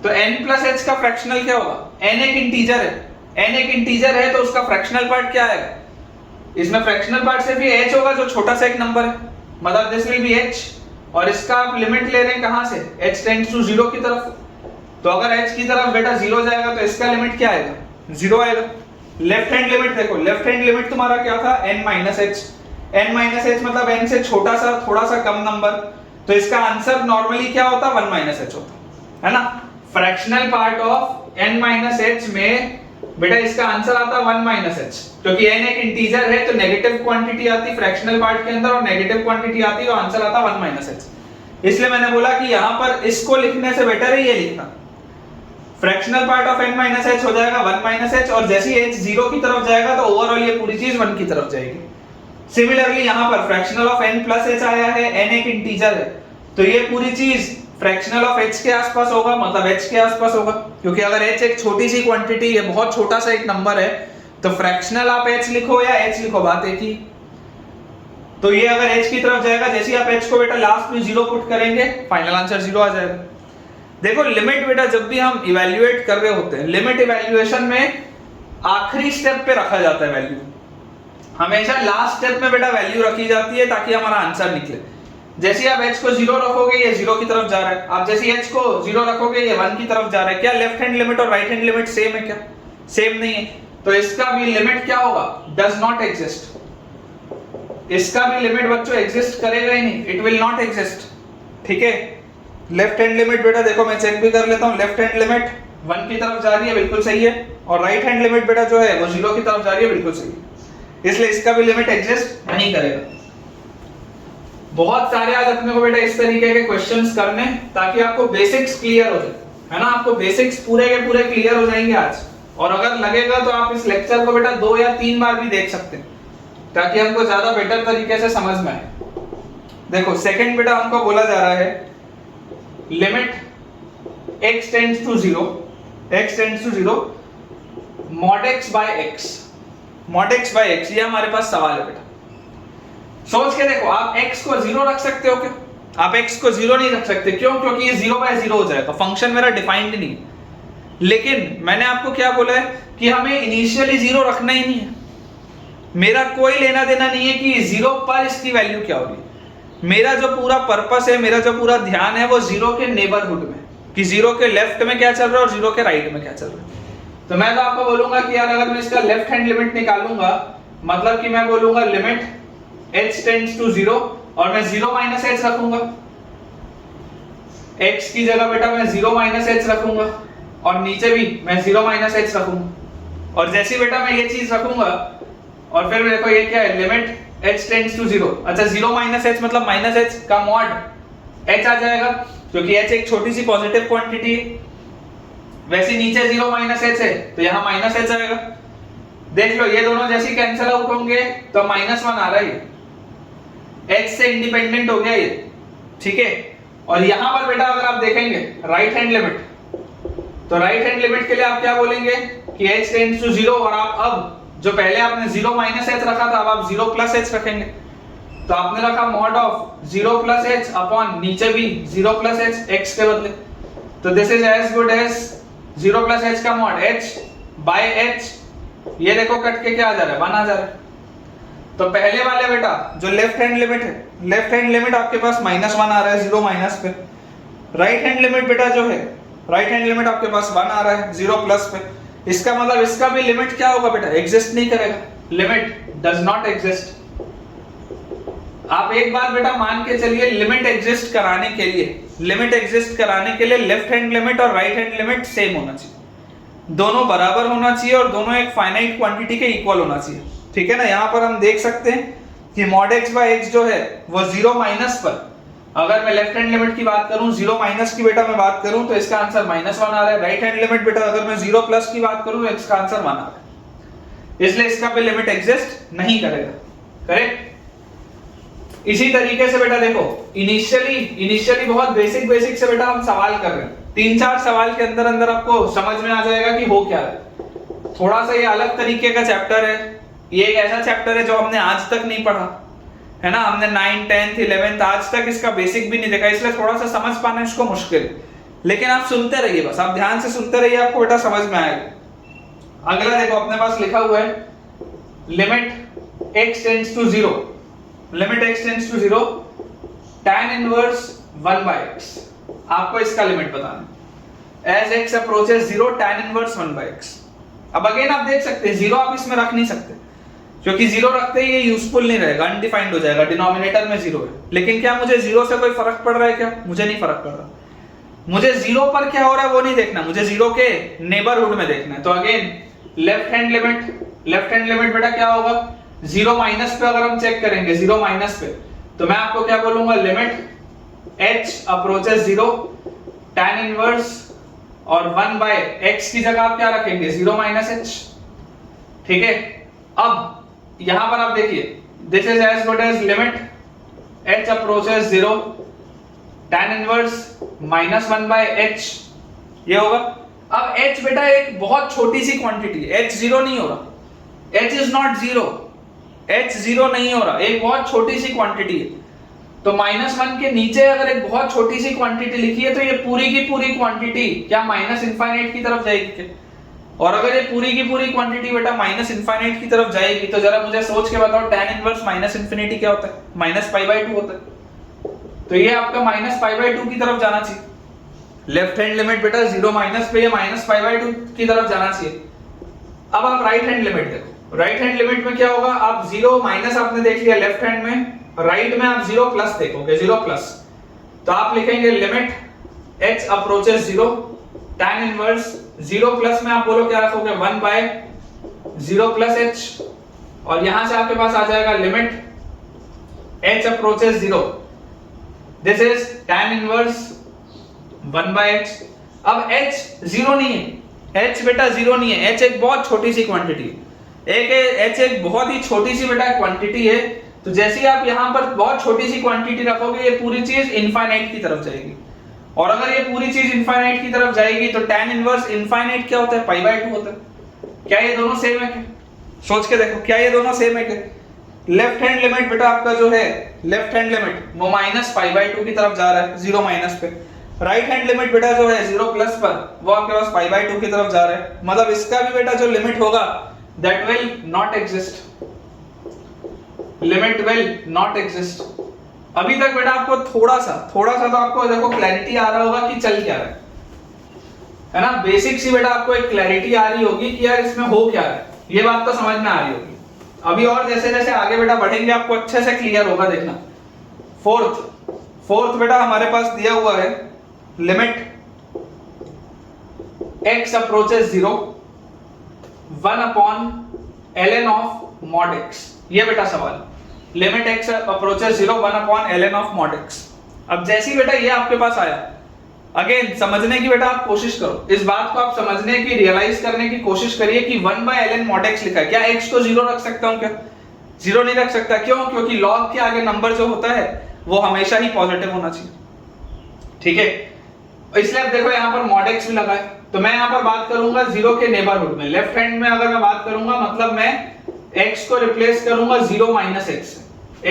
Speaker 1: तो n प्लस h का फ्रैक्शनल क्या होगा, n एक इंटीजर है, n एक इंटीजर है तो उसका फ्रैक्शनल पार्ट क्या आएगा, इसमें फ्रैक्शनल पार्ट से भी h होगा जो छोटा सा एक नंबर है, मतलब दिस विल बी h, और इसका आप लिमिट ले रहे हैं कहां से, h टेंड्स टू 0 की तरफ, तो अगर h की तरफ बेटा 0 जाएगा तो इसका लिमिट क्या आएगा, 0 आएगा। लेफ्ट हैंड लिमिट देखो, लेफ्ट हैंड लिमिट तुम्हारा क्या था, n माइनस h मतलब n से छोटा सा थोड़ा सा कम नंबर, तो इसका आंसर नॉर्मली क्या होता, 1 माइनस h होता है ना। Fractional part of n minus h में बेटा इसका आंसर आता 1 माइनस h, क्योंकि n एक इंटीजर है तो नेगेटिव क्वांटिटी आती फ्रैक्शनल पार्ट के अंदर और नेगेटिव क्वांटिटी आती तो आंसर आता 1 माइनस h। इसलिए मैंने बोला कि यहां पर इसको लिखने से बेटर है ये लिखना, fractional part of n minus h हो जाएगा 1 माइनस h, और जैसे ही h 0 की तरफ जाएगा तो ओवरऑल ये पूरी चीज 1 की तरफ जाएगी। सिमिलरली यहां पर fractional of n plus h आया है, n एक इंटीजर है तो ये पूरी चीज फ्रैक्शनल ऑफ h के आसपास होगा, मतलब h के आसपास होगा, क्योंकि अगर h एक छोटी सी क्वांटिटी है, बहुत छोटा सा एक नंबर है, तो फ्रैक्शनल आप h लिखो या h लिखो बात एक ही। तो ये अगर h की तरफ जाएगा, जैसे ही आप h को बेटा लास्ट में 0 पुट करेंगे फाइनल आंसर 0 आ जाएगा। देखो लिमिट बेटा जब भी हम इवैल्यूएट कर रहे होते हैं, लिमिट इवैल्यूएशन में आखिरी स्टेप पे रखा जाता है वैल्यू, हमेशा लास्ट स्टेप में बेटा वैल्यू रखी जाती है ताकि हमारा आंसर निकले। जैसे आप h को 0 रखोगे ये 0 की तरफ जा रहा है, आप जैसे h को 0 रखोगे ये 1 की तरफ जा रहा है। क्या लेफ्ट हैंड लिमिट और राइट हैंड लिमिट सेम है क्या, सेम नहीं है, तो इसका भी लिमिट क्या होगा, डज नॉट एग्जिस्ट। इसका भी लिमिट बच्चों एग्जिस्ट करेगा ही नहीं, इट विल नॉट एग्जिस्ट, ठीक है। लेफ्ट हैंड लिमिट बेटा देखो मैं चेक भी कर लेता हूं, लेफ्ट हैंड लिमिट 1 की तरफ जा रही है, बिल्कुल सही है, और राइट हैंड लिमिट बेटा जो है वो 0 की तरफ जा रही है, बिल्कुल सही है, इसलिए इसका भी लिमिट एग्जिस्ट नहीं करेगा। बहुत सारे आज अपने को बेटा इस तरीके के क्वेश्चंस करने ताकि आपको बेसिक्स क्लियर हो जाए, है ना, आपको बेसिक्स पूरे के पूरे क्लियर हो जाएंगे आज। और अगर लगेगा तो आप इस लेक्चर को बेटा 2 या 3 बार भी देख सकते हैं ताकि हमको ज्यादा बेटर तरीके से समझ में आए। देखो सेकंड बेटा हमको बोला जा रहा है limit x tends to 0 mod x by x, ये हमारे पास सवाल है बेटा। सोच के देखो, आप x को 0 रख सकते हो क्या, आप x को 0 नहीं रख सकते, क्यों, क्योंकि ये 0 by 0 हो जाएगा, फंक्शन मेरा डिफाइंड नहीं है। लेकिन मैंने आपको क्या बोला है कि हमें इनिशियली 0 रखना ही नहीं है, मेरा कोई लेना देना नहीं है कि 0 पर इसकी वैल्यू क्या होगी। मेरा जो पूरा पर्पस है, मेरा जो पूरा ध्यान है वो 0 के नेबरहुड में, कि 0 के लेफ्ट में क्या चल रहा है और 0 के राइट में क्या चल रहा है। तो मैं तो आपको बोलूंगा कि यार अगर मैं इसका लेफ्ट हैंड लिमिट निकालूंगा, मतलब कि मैं बोलूंगा लिमिट h टेंड्स टू 0 और मैं 0 माइनस h रखूंगा, x की जगह बेटा मैं 0 माइनस h रखूंगा और नीचे भी मैं 0 माइनस h रखूंगा। और जैसे बेटा मैं ये चीज रखूंगा और फिर देखो ये क्या है, लिमिट h टेंड्स टू 0, अच्छा 0 माइनस h मतलब माइनस h का मॉड h आ जाएगा, क्योंकि h एक छोटी सी पॉजिटिव क्वांटिटी है। वैसे नीचे 0 माइनस h है तो यहाँ माइनस h आएगा। देख लो ये दोनों जैसे कैंसिल आउट होंगे तो -1 आ रहा है, h से इंडिपेंडेंट हो गया ये, ठीक है। और यहां पर बेटा अगर आप देखेंगे राइट हैंड लिमिट, तो राइट हैंड लिमिट के लिए आप क्या बोलेंगे कि h टेंड्स टू 0 और आप अब जो पहले आपने 0 माइनस h रखा था अब आप 0 प्लस h रखेंगे, तो आपने रखा mod of 0 plus h upon नीचे भी 0 प्लस h x के बदले, तो this is as good as 0 plus h का मॉड h बाय h, ये देखो कट के क्या आ जा रहा है 1 आ जा रहा है। तो पहले वाले बेटा जो लेफ्ट हैंड लिमिट है, लेफ्ट हैंड लिमिट आपके पास -1 आ रहा है 0 माइनस पे, राइट हैंड लिमिट बेटा जो है राइट हैंड लिमिट आपके पास 1 आ रहा है 0 प्लस पे, इसका मतलब इसका भी लिमिट क्या होगा बेटा, एग्जिस्ट नहीं करेगा, लिमिट डज नॉट एग्जिस्ट। आप एक बार बेटा मान के चलिए, लिमिट एग्जिस्ट कराने के लिए लेफ्ट हैंड लिमिट और राइट हैंड लिमिट सेम होना चाहिए, दोनों बराबर होना चाहिए और दोनों एक फाइनाइट क्वांटिटी के इक्वल होना चाहिए। ठीक है ना। यहाँ पर हम देख सकते हैं कि mod x बाय x जो है वो 0 माइनस पर, अगर मैं लेफ्ट हैंड लिमिट की बात करूं, 0 माइनस की बेटा मैं बात करूं तो इसका आंसर -1 आ रहा है। राइट हैंड लिमिट बेटा अगर मैं 0 प्लस की बात करूं तो इसका आंसर 1 आ रहा है, इसलिए इसका पे लिमिट एग्जिस्ट नहीं करेगा। करेक्ट। इसी तरीके से बेटा देखो, इनिशियली बहुत बेसिक से बेटा हम सवाल कर रहे हैं, 3-4 सवाल के अंदर आपको समझ में आ जाएगा कि हो क्या है। थोड़ा सा ये अलग तरीके का चैप्टर है, ये एक ऐसा चैप्टर है जो हमने आज तक नहीं पढ़ा है ना, हमने 9th 10th 11th आज तक इसका बेसिक भी नहीं देखा, इसलिए थोड़ा सा समझ पाना इसको मुश्किल है। लेकिन आप सुनते रहिए, बस आप ध्यान से सुनते रहिए, आपको बेटा समझ में आएगा। अगला देखो अपने पास लिखा हुआ है limit x tends to 0, limit x tends to 0 tan inverse 1/x, आपको इसका लिमिट बताना है। as x approaches 0 tan inverse 1/x। अब अगेन आप देख सकते हैं 0 आप इसमें रख नहीं सकते, क्योंकि 0 रखते ही ये यूजफुल नहीं रहेगा, अनडिफाइंड हो जाएगा, डिनोमिनेटर में 0 है। लेकिन क्या मुझे 0 से कोई फर्क पड़ रहा है क्या? मुझे नहीं फर्क पड़ रहा। मुझे 0 पर क्या हो रहा है वो नहीं देखना, मुझे 0 के नेबरहुड में देखना है। तो अगेन लेफ्ट हैंड लिमिट बेटा क्या होगा, 0 माइनस पे अगर हम चेक करेंगे, 0 माइनस पे, तो मैं आपको क्या बोलूंगा, limit h approaches 0 tan inverse और 1/x की जगह आप क्या रखेंगे, 0 माइनस h। ठीक है। अब यहां पर आप देखिए, this is as good as limit h approaches 0 tan inverse -1/h, ये होगा। अब h बेटा एक बहुत छोटी सी क्वांटिटी है, h 0 नहीं हो रहा, h इज नॉट 0, h 0 नहीं हो रहा, एक बहुत छोटी सी क्वांटिटी है। तो -1 के नीचे अगर एक बहुत छोटी सी क्वांटिटी लिखी है तो ये पूरी की पूरी क्वांटिटी क्या माइनस इनफाइनाइट की तरफ जाएगी क्या? और अगर ये पूरी की पूरी क्वांटिटी बेटा माइनस इनफाइनाइट की तरफ जाएगी तो जरा मुझे सोच के बताओ tan इनवर्स माइनस इंफिनिटी क्या होता है, -π/2 होता है। तो ये आपका -π/2 की तरफ जाना चाहिए। लेफ्ट हैंड लिमिट बेटा 0 माइनस पे ये -π/2 की तरफ जाना चाहिए। अब आप राइट हैंड लिमिट देखो, राइट हैंड लिमिट में क्या होगा, आप 0 माइनस आपने देख लिया लेफ्ट हैंड में, राइट में आप 0 प्लस देखोगे, 0 प्लस, तो आप लिखेंगे limit h approaches 0 tan inverse 0 plus में आप बोलो क्या रखोगे, 1/0 प्लस h, और यहां से आपके पास आ जाएगा limit h approaches 0, this is tan inverse 1/h। अब h 0 नहीं है, h बेटा 0 नहीं है, h एक बहुत छोटी सी क्वांटिटी है, h एक बहुत ही छोटी सी बेटा क्वांटिटी है। तो जैसे ही आप यहां पर बहुत छोटी सी क्वांटिटी रखोगे, ये पूरी चीज इनफाइनाइट की तरफ जाएगी, और अगर ये पूरी चीज इनफाइनाइट की तरफ जाएगी तो tan इनवर्स इनफाइनाइट क्या होता है, π/2 होता है। क्या ये दोनों सेम है क्या? सोच के देखो, क्या ये दोनों सेम है क्या? लेफ्ट हैंड लिमिट बेटा आपका जो है, लेफ्ट हैंड लिमिट वो -π/2 की तरफ जा रहा है 0 माइनस पे, राइट हैंड लिमिट बेटा जो है 0 प्लस पर वो आपके पास π/2 की तरफ जा रहा है। मतलब इसका भी बेटा जो लिमिट होगा that will not exist, limit will not exist. अभी तक बेटा आपको थोड़ा सा तो आपको देखो क्लैरिटी आ रहा होगा कि चल क्या रहा है ना, बेसिक सी बेटा आपको एक क्लैरिटी आ रही होगी कि यार इसमें हो क्या रहा है, ये बात तो समझ में आ रही होगी। अभी और जैसे जैसे आगे बेटा बढ़ेंगे आपको अच्छे से क्लियर होगा, देखना। फोर्थ बेटा हमारे पास दिया हुआ है limit x approaches 0 1/ln of mod x, ये बेटा सवाल, limit x approaches 0 1/ln of mod x। अब जैसे ही बेटा ये आपके पास आया, अगेन समझने की बेटा आप कोशिश करो, इस बात को आप समझने की, रियलाइज करने की कोशिश करिए कि 1/ln mod x लिखा है, क्या x को 0 रख सकता हूं क्या? 0 नहीं रख सकता, क्यों? क्योंकि log के आगे नंबर जो होता है वो हमेशा ही पॉजिटिव होना चाहिए। ठीक है, इसलिए अब देखो यहाँ पर mod x भी लगा है, तो मैं यहाँ पर बात करूंगा 0 के नेबरहुड में। लेफ्ट हैंड में अगर मैं बात करूंगा, मतलब मैं x को रिप्लेस करूंगा 0 माइनस h से,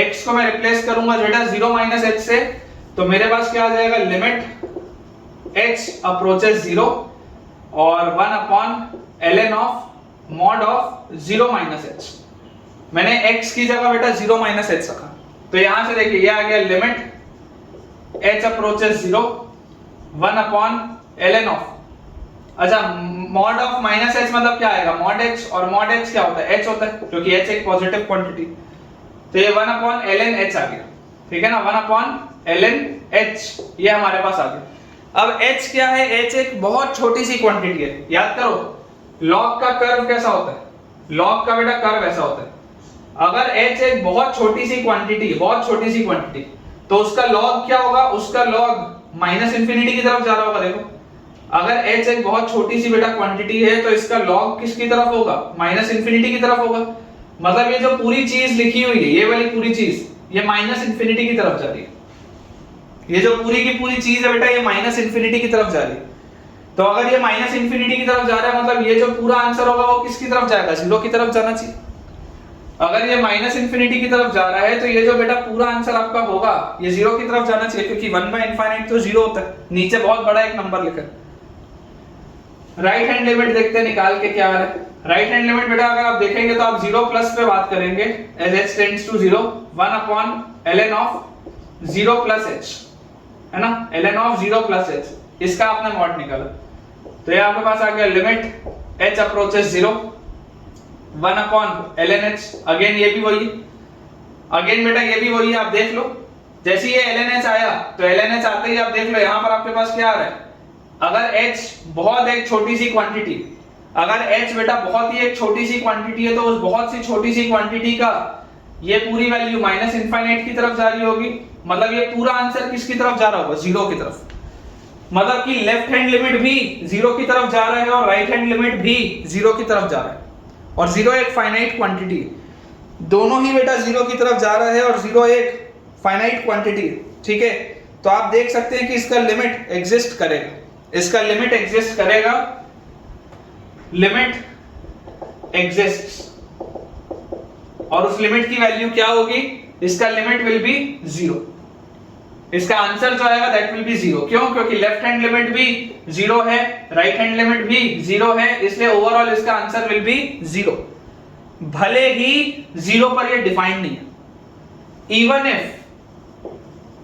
Speaker 1: x को मैं रिप्लेस करूंगा बेटा 0 माइनस h से, तो मेरे पास क्या आ जाएगा, लिमिट h अप्रोचेस 0 और 1/ln of mod of 0 minus h। मैंने x की जगह बेटा 0 माइनस h रखा, तो यहां से देखिए ये आ गया limit h approaches 0 1/ln of, अच्छा mod ऑफ -h मतलब क्या आएगा, mod h, और mod h क्या होता है, h होता है, क्योंकि h एक पॉजिटिव क्वांटिटी। तो ये 1 अपॉन ln h आ गया, ठीक है ना, 1 अपॉन ln h ये हमारे पास आ गया। अब h क्या है, h एक बहुत छोटी सी क्वांटिटी है। याद करो log का कर्व कैसा होता है, log का बेटा कर्व ऐसा होता है। अगर h एक बहुत छोटी सी क्वांटिटी, बहुत छोटी सी क्वांटिटी, तो उसका log क्या होगा, उसका log माइनस इंफिनिटी की तरफ जा रहा होगा। देखो अगर h एक बहुत छोटी सी बेटा क्वांटिटी है तो इसका log किसकी तरफ होगा, माइनस इंफिनिटी की तरफ होगा। मतलब ये जो पूरी चीज लिखी हुई है, ये वाली पूरी चीज, ये माइनस इंफिनिटी की तरफ जा रही है। ये जो पूरी की पूरी चीज है बेटा, ये माइनस इंफिनिटी की तरफ जा रही है। तो अगर ये माइनस इंफिनिटी की तरफ जा रहा है, मतलब ये जो पूरा आंसर होगा वो किसकी तरफ जाएगा, जीरो की तरफ जाना चाहिए। अगर ये माइनस इंफिनिटी की तरफ जा रहा है तो ये जो बेटा पूरा आंसर आपका होगा ये जीरो की तरफ जाना चाहिए, क्योंकि 1 बाय इनफाइनाइट तो जीरो होता है। नीचे बहुत बड़ा एक नंबर लिखा है। राइट हैंड लिमिट देखते हैं निकाल के क्या आ रहा है। राइट हैंड लिमिट बेटा अगर आप देखेंगे तो आप जीरो प्लस पे बात करेंगे, as h tends to zero, 1 upon ln of zero plus h, है ना, ln of zero plus h, इसका आपने मॉड निकाला। तो ये आपके पास आ गया limit h approaches zero, 1 upon ln h, again ये भी वही, अगेन बेटा ये भी वही है। आप देख लो जैसे ये ln h आया तो ln h आते ही आप देख लो यहां पर आपके पास क्या आ रहा है। अगर h बहुत एक छोटी सी क्वांटिटी, अगर h बेटा बहुत ही एक छोटी सी क्वांटिटी है तो उस बहुत सी छोटी सी क्वांटिटी का ये पूरी वैल्यू माइनस इनफाइनाइट की तरफ जा रही होगी। मतलब ये पूरा आंसर किसकी तरफ जा रहा होगा, जीरो की तरफ। मतलब कि लेफ्ट हैंड लिमिट भी जीरो की तरफ जा रहा है और राइट हैंड लिमिट भी जीरो की तरफ जा रहा है। और जीरो एक फाइनाइट क्वांटिटी है, दोनों ही बेटा जीरो की तरफ जा रहा है और जीरो एक फाइनाइट क्वांटिटी है, ठीक है। तो आप देख सकते हैं कि इसका लिमिट एग्जिस्ट करेगा, इसका लिमिट एग्जिस्ट करेगा, लिमिट एग्जिस्ट्स, और उस लिमिट की वैल्यू क्या होगी, इसका लिमिट विल बी जीरो। इसका आंसर जो आएगा दैट विल बी जीरो। क्यों, क्योंकि लेफ्ट हैंड लिमिट भी जीरो है, राइट हैंड लिमिट भी जीरो है, इसलिए ओवरऑल इसका आंसर विल बी जीरो। भले ही जीरो पर ये डिफाइंड नहीं है।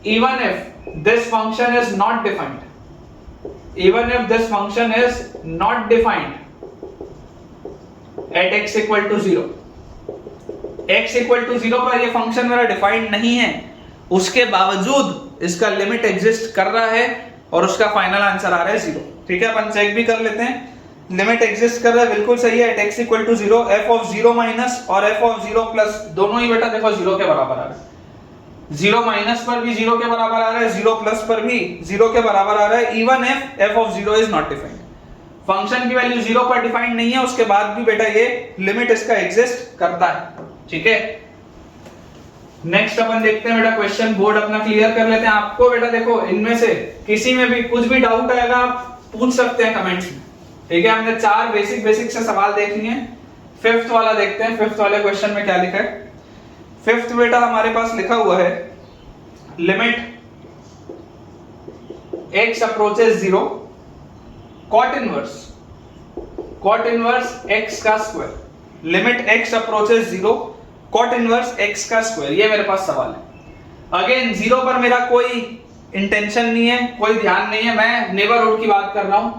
Speaker 1: even if this function is not defined, even if this function is not defined at x equal to 0, x equal to 0 पर ये फंक्शन मेरा डिफाइंड नहीं है, उसके बावजूद इसका लिमिट एग्जिस्ट कर रहा है और उसका फाइनल आंसर आ रहा है जीरो। ठीक है, अपन चेक भी कर लेते हैं। लिमिट एग्जिस्ट कर रहा है, बिल्कुल सही है, at x equal to 0, f of 0 minus और f of 0 प्लस दोनों ही बेटा देखो जीरो के बराबर आ रहा है। जीरो माइनस पर भी जीरो के बराबर आ रहा है, जीरो प्लस पर भी जीरो के बराबर आ रहा है, even if f of 0 is not defined. Function की वैल्यू जीरो पर डिफाइंड नहीं है, उसके बाद भी बेटा ये लिमिट इसका एग्जिस्ट करता है। ठीक है, नेक्स्ट अपन देखते हैं बेटा क्वेश्चन, बोर्ड अपना क्लियर कर लेते हैं। आपको बेटा देखो इनमें से किसी में भी कुछ भी डाउट आएगा आप पूछ सकते हैं कमेंट्स में। ठीक है, हमने चार बेसिक से सवाल देख लिए। फिफ्थ वाला देखते हैं, फिफ्थ वाले क्वेश्चन में क्या लिखा है। फिफ्थ बेटा हमारे पास लिखा हुआ है limit x approaches 0 cot inverse x का square. Limit x approaches 0 cot inverse x का स्क्वायर, ये मेरे पास सवाल है। अगेन जीरो पर मेरा कोई इंटेंशन नहीं है, कोई ध्यान नहीं है, मैं नेबरहुड की बात कर रहा हूं।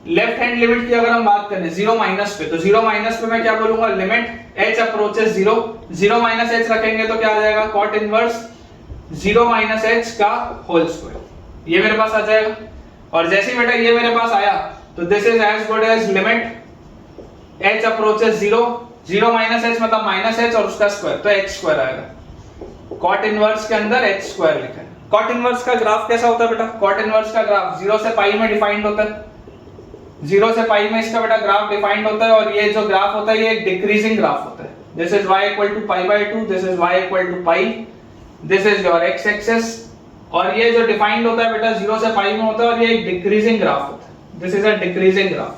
Speaker 1: लेफ्ट हैंड लिमिट की अगर हम बात करें जीरो माइनस पे, तो जीरो माइनस पे मैं क्या बोलूंगा, limit h approaches 0, 0 minus h रखेंगे तो क्या आ जाएगा, cot इनवर्स 0 माइनस h का होल स्क्वायर, ये मेरे पास आ जाएगा। और जैसे ही बेटा ये मेरे पास आया तो this is as good as limit h approaches 0, 0 minus h मतलब माइनस h और उसका स्क्वायर, तो h स्क्वायर आएगा। cot इनवर्स के अंदर h स्क्वायर लिखा है। cot इनवर्स का ग्राफ कैसा होता है बेटा, cot इनवर्स का ग्राफ 0 से पाई में डिफाइंड होता है, 0 से पाई में इसका बेटा ग्राफ डिफाइंड होता है, और ये जो ग्राफ होता है ये एक डिक्रीजिंग ग्राफ होता है। This is y equal to pi by 2, this is y equal to pi, this is your x axis, और ये जो डिफाइंड होता है बेटा 0 से पाई में होता है और ये एक डिक्रीजिंग ग्राफ होता है। This is a decreasing graph.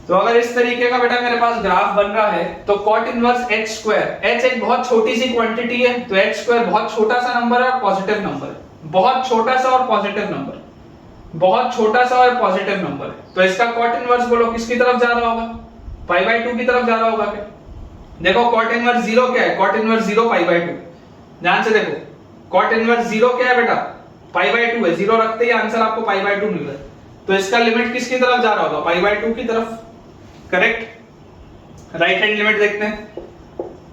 Speaker 1: तो अगर इस तरीके का बेटा मेरे पास ग्राफ बन रहा है तो cot inverse h square, h एक बहुत छोटी सी क्वांटिटी है, तो h स्क्वायर बहुत छोटा सा नंबर है और पॉजिटिव नंबर है, बहुत छोटा सा और पॉजिटिव नंबर, बहुत छोटा सा और पॉजिटिव नंबर है। तो इसका cot इनवर्स बोलो किसकी तरफ जा रहा होगा, पाई बाय 2 की तरफ जा रहा होगा क्या। देखो cot इनवर्स 0 क्या है, cot इनवर्स 0 पाई बाय 2, ध्यान से देखो cot इनवर्स 0 क्या है बेटा, पाई बाय 2 है, 0 रखते ही आंसर आपको पाई बाय 2 मिल रहा है, तो इसका लिमिट किसकी तरफ जा रहा होगा, पाई बाय 2 की तरफ। करेक्ट। राइट हैंड लिमिट देखते हैं,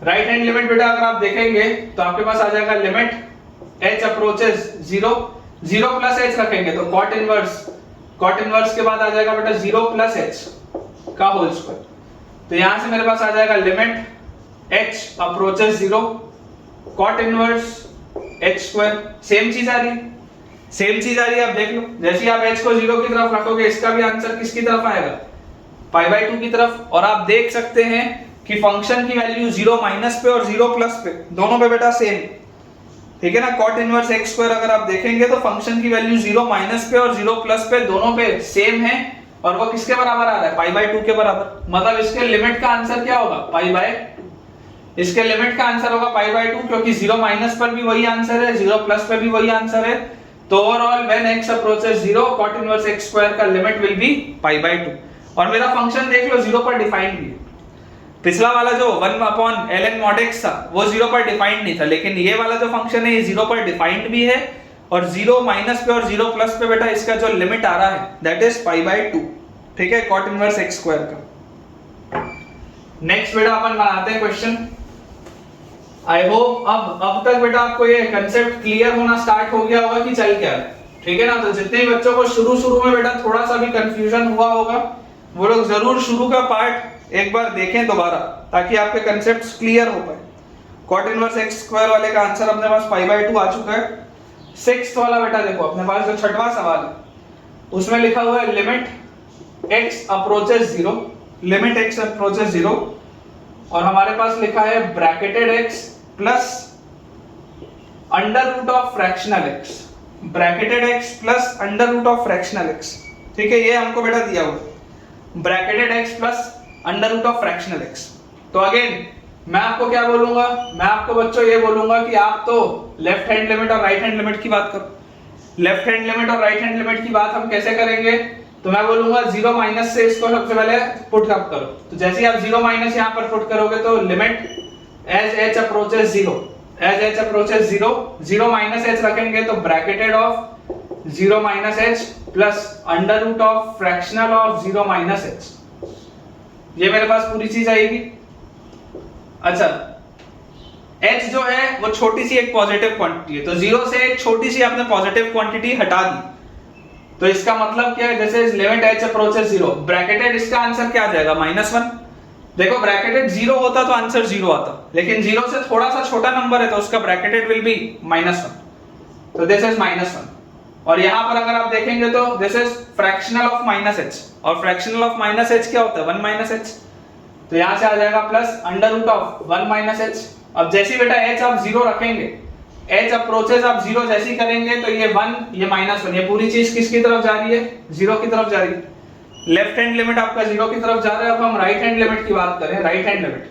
Speaker 1: राइट हैंड लिमिट बेटा अगर आप देखेंगे तो आपके पास आ जाएगा limit h approaches 0, 0 plus h रखेंगे तो कॉट इनवर्स के बाद आ जाएगा बेटा 0 प्लस h का होल स्क्वायर। तो यहां से मेरे पास आ जाएगा limit h approaches 0 cot inverse h square. Same चीज आ रही है, आप देख लो। जैसे ही आप h को 0 की तरफ रखोगे इसका भी आंसर किसकी तरफ आएगा, पाई बाय 2 की तरफ। और आप देख सकते हैं कि फंक्शन की वैल्यू 0 माइनस पे और 0 प्लस पे दोनों पे बेटा सेम, ठीक है ना। कॉट इनवर्स x स्क्वायर अगर आप देखेंगे तो फंक्शन की वैल्यू 0 माइनस पे और 0 प्लस पे दोनों पे सेम है और वो किसके बराबर आ रहा है, पाई बाय 2 के बराबर। मतलब इसके लिमिट का आंसर क्या होगा, पाई बाय, इसके लिमिट का आंसर होगा पाई बाय 2, क्योंकि 0 माइनस पर भी वही आंसर है, 0 प्लस पर भी वही आंसर है। तो overall when x approaches 0 cot inverse x square का limit will be pi by 2। और मेरा फंक्शन देख लो 0 पर डिफाइंड भी है। पिछला वाला जो 1/ln mod x था वो 0 पर डिफाइंड नहीं था, लेकिन ये वाला जो फंक्शन है ये 0 पर डिफाइंड भी है और 0 माइनस पे और 0 प्लस पे बेटा इसका जो लिमिट आ रहा है दैट इज पाई बाय 2, ठीक है, cot इनवर्स x स्क्वायर का। नेक्स्ट बेटा अपन बनाते हैं क्वेश्चन। आई होप अब तक बेटा आपको ये कंसेप्ट क्लियर होना स्टार्ट हो गया होगा कि चल क्या है, ठीक है ना। तो जितने भी बच्चों को शुरू में बेटा थोड़ा सा भी कंफ्यूजन हुआ होगा वो लोग जरूर शुरू का पार्ट एक बार देखें दोबारा, ताकि आपके कंसेप्ट्स क्लियर हो पाए। cot इनवर्स x स्क्वायर वाले का आंसर अपने पास पाई बाय 2 आ चुका है। सिक्स्थ वाला बेटा देखो अपने पास जो छठवां सवाल है उसमें लिखा हुआ है limit x approaches 0, limit x approaches 0 और हमारे पास लिखा है bracketed x plus under root of fractional x, bracketed x plus under root of fractional x, ठीक है। ये हमको बेटा दिया हुआ bracketed x plus under root of fractional x। तो अगेन मैं आपको क्या बोलूंगा, मैं आपको बच्चों ये बोलूंगा कि आप तो लेफ्ट हैंड लिमिट और राइट हैंड लिमिट की बात करो। लेफ्ट हैंड लिमिट और राइट हैंड लिमिट की बात हम कैसे करेंगे, तो मैं बोलूंगा 0 माइनस से इसको सबसे पहले पुट अप करो। तो जैसे ही आप 0 माइनस यहां पर पुट करोगे तो limit as h approaches 0, as h approaches 0, 0 minus h रखेंगे तो bracketed of 0 minus h plus under root of fractional of 0 minus h। ये मेरे पास पूरी चीज आएगी। अच्छा, h जो है वो छोटी सी एक पॉजिटिव क्वांटिटी है, तो 0 से एक छोटी सी आपने पॉजिटिव क्वांटिटी हटा दी। तो इसका मतलब क्या है, जैसे लिमिट h अप्रोचेस 0, ब्रैकेटेड इसका आंसर क्या आ जाएगा, -1। देखो ब्रैकेटेड 0 होता तो आंसर 0 आता, लेकिन 0 से थोड़ा सा छोटा नंबर है तो उसका ब्रैकेटेड विल बी -1, तो दिस इज -1। और यहां पर अगर आप देखेंगे तो this is fractional of -h, और फ्रैक्शनल ऑफ -h क्या होता है, 1 -h। तो यहां से आ जाएगा plus under root of 1 -h। अब जैसे बेटा h आप 0 रखेंगे, h अप्रोचेस आप 0 जैसी करेंगे तो ये 1 ये -1, ये पूरी चीज किसकी तरफ जा रही है, 0 की तरफ जा रही है। लेफ्ट हैंड लिमिट आपका 0 की तरफ जा रहा है। अब हम राइट हैंड लिमिट की बात करें, राइट हैंड लिमिट,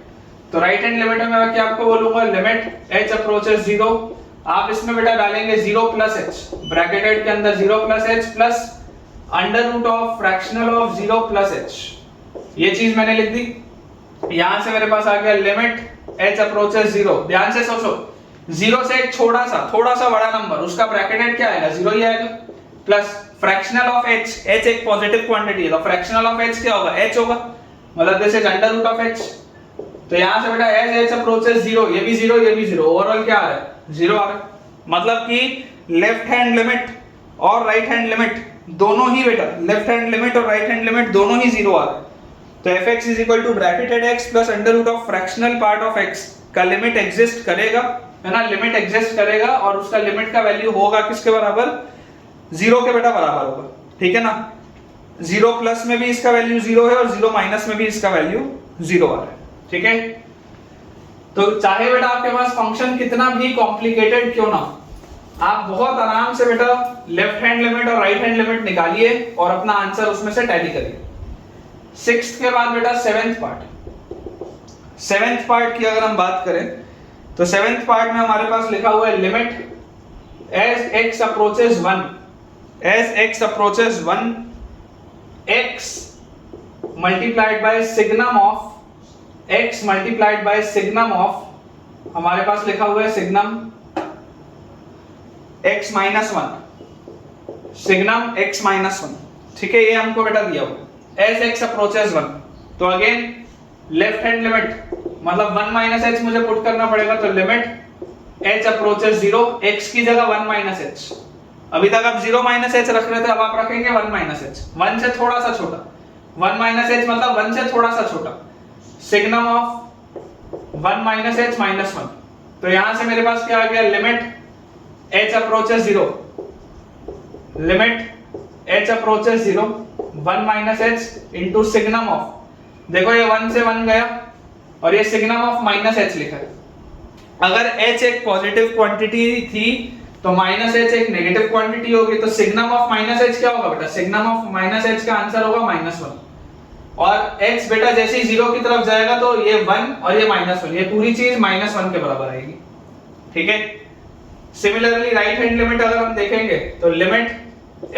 Speaker 1: तो राइट हैंड लिमिट में मैं क्या आपको बोलूंगा, लिमिट h अप्रोचेस 0, आप इसमें बेटा डालेंगे 0 प्लस h, ब्रैकेटेड के अंदर 0 plus h plus under root of fractional of 0 plus h। ये चीज मैंने लिख दी। यहां से मेरे पास आ गया लिमिट h अप्रोचेस 0। ध्यान से सोचो, 0 से एक थोड़ा सा बड़ा नंबर, उसका ब्रैकेटेड क्या आएगा, 0 ही आएगा, plus fractional of h, h एक पॉजिटिव क्वांटिटी है तो फ्रैक्शनल ऑफ h क्या होगा, h होगा, मतलब this is under root of h। तो यहां से बेटा एज h अप्रोचेस 0, ये भी 0 ये भी 0, ओवरऑल क्या आ रहा है, 0 आ रहा है। मतलब कि लेफ्ट हैंड लिमिट और राइट हैंड लिमिट दोनों ही बेटा, लेफ्ट हैंड लिमिट और राइट हैंड लिमिट दोनों ही 0 आ रहा है। तो fx is equal to bracketed x plus under root of fractional part of x का लिमिट एग्जिस्ट करेगा, है ना, लिमिट एग्जिस्ट करेगा और उसका लिमिट का वैल्यू होगा किसके बराबर, 0 के बेटा बराबर होगा, ठीक है ना। 0 प्लस में भी इसका वैल्यू 0 है और 0 माइनस में भी इसका वैल्यू 0 आ रहा है, ठीक है। तो चाहे बेटा आपके पास फंक्शन कितना भी कॉम्प्लिकेटेड क्यों ना, आप बहुत आराम से बेटा लेफ्ट हैंड लिमिट और राइट हैंड लिमिट निकालिए और अपना आंसर उसमें से टैली करिए। सिक्स्थ के बाद बेटा सेवेंथ पार्ट की अगर हम बात करें तो सेवेंथ पार्ट में हमारे पास लिखा हुआ है लिमिट एज x अप्रोचेस 1, एज x approaches 1 x multiplied by signum of x multiplied by signum of, हमारे पास लिखा हुआ है signum x minus 1, signum x minus 1, ठीक है, ये हमको बेटा दिया हुआ एज x अप्रोचेस 1। तो अगेन लेफ्ट हैंड लिमिट मतलब 1 माइनस एच मुझे पुट करना पड़ेगा, तो लिमिट एच अप्रोचेस 0, एक्स की जगह 1 माइनस एच। अभी तक आप 0 माइनस एच रख रहे थे, अब आप रखेंगे 1 माइनस एच, 1 से थोड़ा सा छोटा। 1 माइनस एच मतलब 1 से थोड़ा सा छोटा, signum of 1 minus H minus 1। तो यहां से मेरे पास क्या आ गया, limit H approaches 0, limit H approaches 0 1 minus H into signum of, देखो ये 1 से 1 गया और ये सिग्नम ऑफ माइनस एच लिखा है। अगर h एक पॉजिटिव क्वांटिटी थी तो माइनस एच एक नेगेटिव क्वांटिटी होगी, तो सिग्नम ऑफ माइनस एच क्या होगा बेटा, सिग्नम ऑफ माइनस एच का आंसर होगा -1। और x बेटा जैसे ही 0 की तरफ जाएगा तो ये 1 और ये -1, ये पूरी चीज -1 के बराबर आएगी, ठीक है। सिमिलरली राइट हैंड लिमिट अगर हम देखेंगे तो लिमिट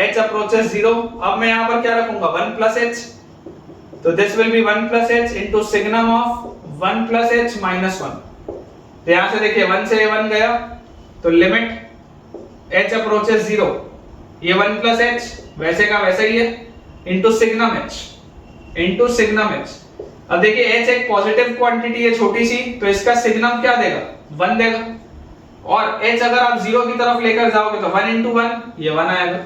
Speaker 1: h अप्रोचेस 0, अब मैं यहां पर क्या रखूंगा 1 प्लस h, तो this will B 1 plus h into signum of 1 plus h minus 1। तो यहां से देखिए 1 से 1 गया तो लिमिट h अप्रोचेस 0, ये 1 प्लस h वैसे का वैसा ही है into signum h, into signum h। अब देखिए h एक पॉजिटिव क्वांटिटी है छोटी सी, तो इसका सिग्नम क्या देगा 1 देगा, और h अगर आप 0 की तरफ लेकर जाओगे तो 1 इंटू 1 ये 1 आएगा।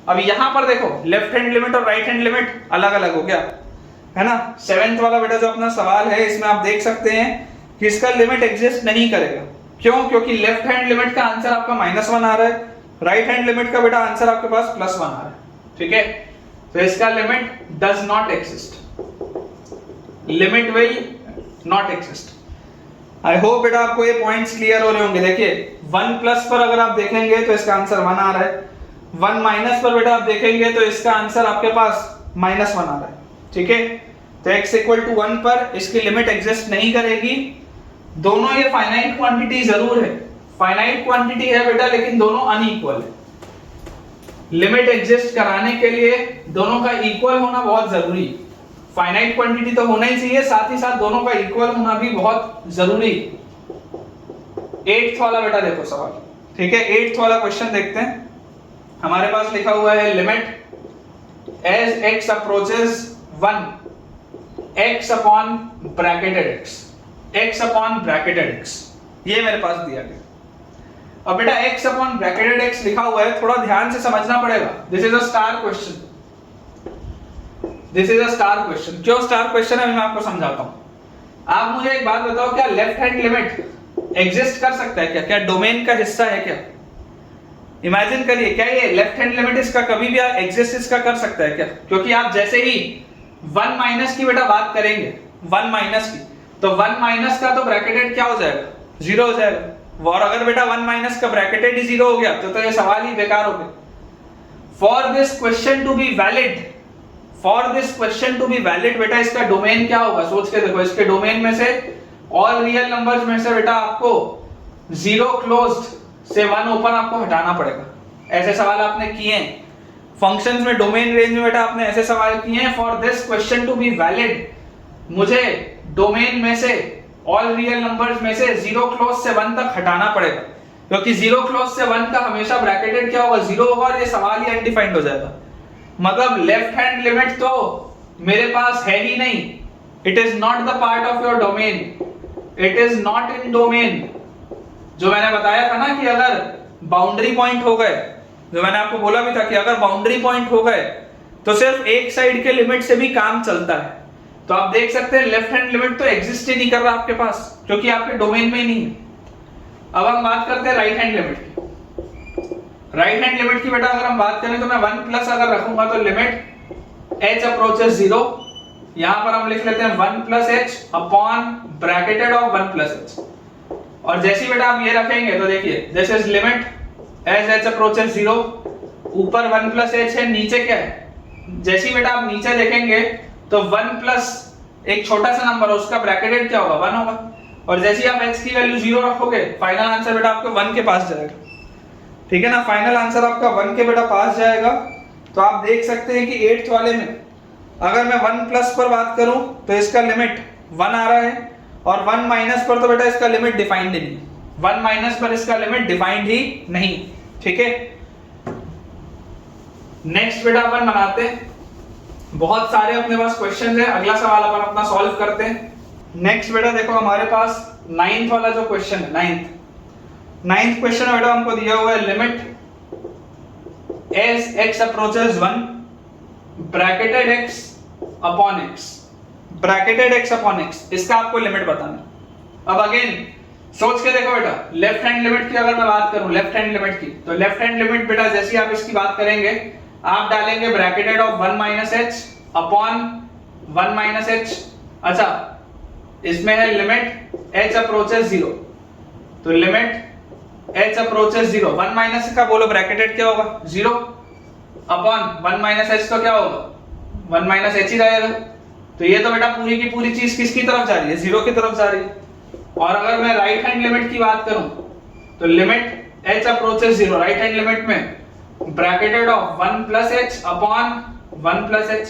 Speaker 1: अब यहां पर देखो लेफ्ट हैंड लिमिट और राइट हैंड लिमिट अलग अलग हो गया है ना। 7th वाला बेटा जो अपना सवाल है इसमें आप देख सकते हैं कि इसका लिमिट एग्जिस्ट नहीं करेगा। क्यों? क्योंकि लेफ्ट हैंड लिमिट का आंसर आपका -1 आ रहा है, राइट हैंड लिमिट का बेटा आंसर आपके पास +1 आ रहा है, ठीक है। तो इसका limit does not exist, limit will not exist. I hope बेटा आपको ये पॉइंट्स क्लियर हो रहे होंगे। देखिए 1 प्लस पर अगर आप देखेंगे तो इसका आंसर 1 आ रहा है, 1 माइनस पर बेटा आप देखेंगे तो इसका आंसर आपके पास -1 आ रहा है, ठीक है। तो x इक्वल टू 1 पर इसकी लिमिट एग्जिस्ट नहीं करेगी। दोनों ये फाइनाइट क्वांटिटी जरूर है, फाइनाइट क्वांटिटी है बेटा, लेकिन दोनों अनइक्वल है। लिमिट एग्जिस्ट कराने के लिए दोनों का इक्वल होना बहुत जरूरी है। फाइनाइट क्वांटिटी तो होना ही चाहिए, साथ ही साथ दोनों का इक्वल होना भी बहुत जरूरी है। 8th वाला बेटा देखो सवाल, ठीक है। 8th वाला क्वेश्चन देखते हैं। हमारे पास लिखा हुआ है limit as x approaches 1 x upon bracketed x, x upon bracketed x, ये मेरे पास दिया गया। अब बेटा x अपॉन ब्रैकेटेड x लिखा हुआ है, थोड़ा ध्यान से समझना पड़ेगा। This is a star question, this is a star question. क्यों स्टार क्वेश्चन है मैं आपको समझाता हूं। आप मुझे एक बात बताओ, क्या लेफ्ट हैंड लिमिट एग्जिस्ट कर सकता है क्या? क्या डोमेन का हिस्सा है क्या? इमेजिन करिए, क्या ये लेफ्ट हैंड लिमिट इसका कभी भी एग्जिस्ट इसका कर सकता है क्या? क्योंकि आप जैसे ही 1 माइनस की बेटा बात करेंगे, 1 माइनस की, तो 1 माइनस का तो ब्रैकेटेड क्या हो जाएगा, 0 हो जाएगा। और अगर बेटा 1 माइनस का ब्रैकेटेड ही 0 हो गया तो ये सवाल ही बेकार हो गया। For this question to be valid, for this question to be valid बेटा इसका डोमेन क्या होगा, सोच के देखो। इसके डोमेन में से ऑल रियल नंबर्स में से बेटा आपको 0 क्लोज्ड से 1 ओपन आपको हटाना पड़ेगा। ऐसे सवाल आपने किए हैं फंक्शंस में, डोमेन रेंज में बेटा आपने ऐसे सवाल किए हैं। For this question to be valid मुझे डोमेन में से ऑल रियल नंबर्स में से 0 क्लोज से 1 तक हटाना पड़ेगा, क्योंकि 0 क्लोज से 1 का हमेशा ब्रैकेटेड क्या होगा, 0 होगा, और ये सवाल ही अनडिफाइंड हो जाएगा। मतलब लेफ्ट हैंड लिमिट तो मेरे पास है ही नहीं, it is not the part of your domain, it is not in domain. जो मैंने बताया था ना कि अगर बाउंड्री पॉइंट हो गए, जो मैंने आपको बोला भी था कि अगर बाउंड्री पॉइंट हो गए तो सिर्फ एक साइड के लिमिट से भी काम चलता है। तो आप देख सकते हैं लेफ्ट हैंड लिमिट तो एग्जिस्ट ही नहीं कर रहा आपके पास, क्योंकि आपके डोमेन में ही नहीं है। अब हम बात करते हैं राइट हैंड लिमिट की। राइट हैंड लिमिट की बेटा अगर हम बात करें तो मैं 1 प्लस अगर रखूंगा तो लिमिट h अप्रोचेस 0, यहां पर हम लिख लेते हैं 1 plus h upon bracketed of 1 plus h। और जैसे बेटा आप ये रखेंगे तो देखिए this is limit as h approaches 0, ऊपर 1 प्लस h है, नीचे क्या है, जैसे बेटा आप नीचे देखेंगे तो 1 प्लस एक छोटा सा नंबर है उसका ब्रैकेटेड क्या होगा, 1 होगा। और जैसे ही आप h की वैल्यू 0 रखोगे फाइनल आंसर बेटा आपका 1 के पास जाएगा, ठीक है ना। फाइनल आंसर आपका 1 के बेटा पास जाएगा। तो आप देख सकते हैं कि 8th वाले में अगर मैं 1 प्लस पर बात करूं तो इसका लिमिट 1 आ रहा है, और 1 माइनस पर तो बेटा इसका लिमिट डिफाइंड ही नहीं, 1 माइनस पर इसका लिमिट डिफाइंड ही नहीं, ठीक है। नेक्स्ट बेटा अपन बनाते हैं, बहुत सारे अपने पास क्वेश्चन है। अगला सवाल अपन अपना सॉल्व करते हैं। नेक्स्ट बेटा देखो हमारे पास 9th वाला जो क्वेश्चन है, 9th क्वेश्चन बेटा हमको दिया हुआ है limit as x approaches 1 bracketed x upon x, bracketed x upon x, इसका आपको लिमिट बताना। अब अगेन सोच के देखो बेटा, लेफ्ट हैंड लिमिट की अगर मैं बात करूं, लेफ्ट हैंड लिमिट की, तो लेफ्ट हैंड लिमिट बेटा जैसे आप इसकी बात करेंगे, आप डालेंगे bracketed of 1 minus H upon 1 minus H. अच्छा, इसमें है लिमिट h अप्रोचेस 0, तो लिमिट h अप्रोचेस 0, 1 माइनस का बोलो ब्रैकेटेड क्या होगा 0 अपॉन 1 माइनस h तो क्या होगा 1 माइनस h ही रहेगा। तो ये तो बेटा पूरी की पूरी चीज किसकी तरफ जा रही है, 0 की तरफ जा रही है। और अगर मैं राइट हैंड लिमिट की बात करूं, तो limit h approaches 0, right hand limit में bracketed of 1 plus h upon 1 plus h।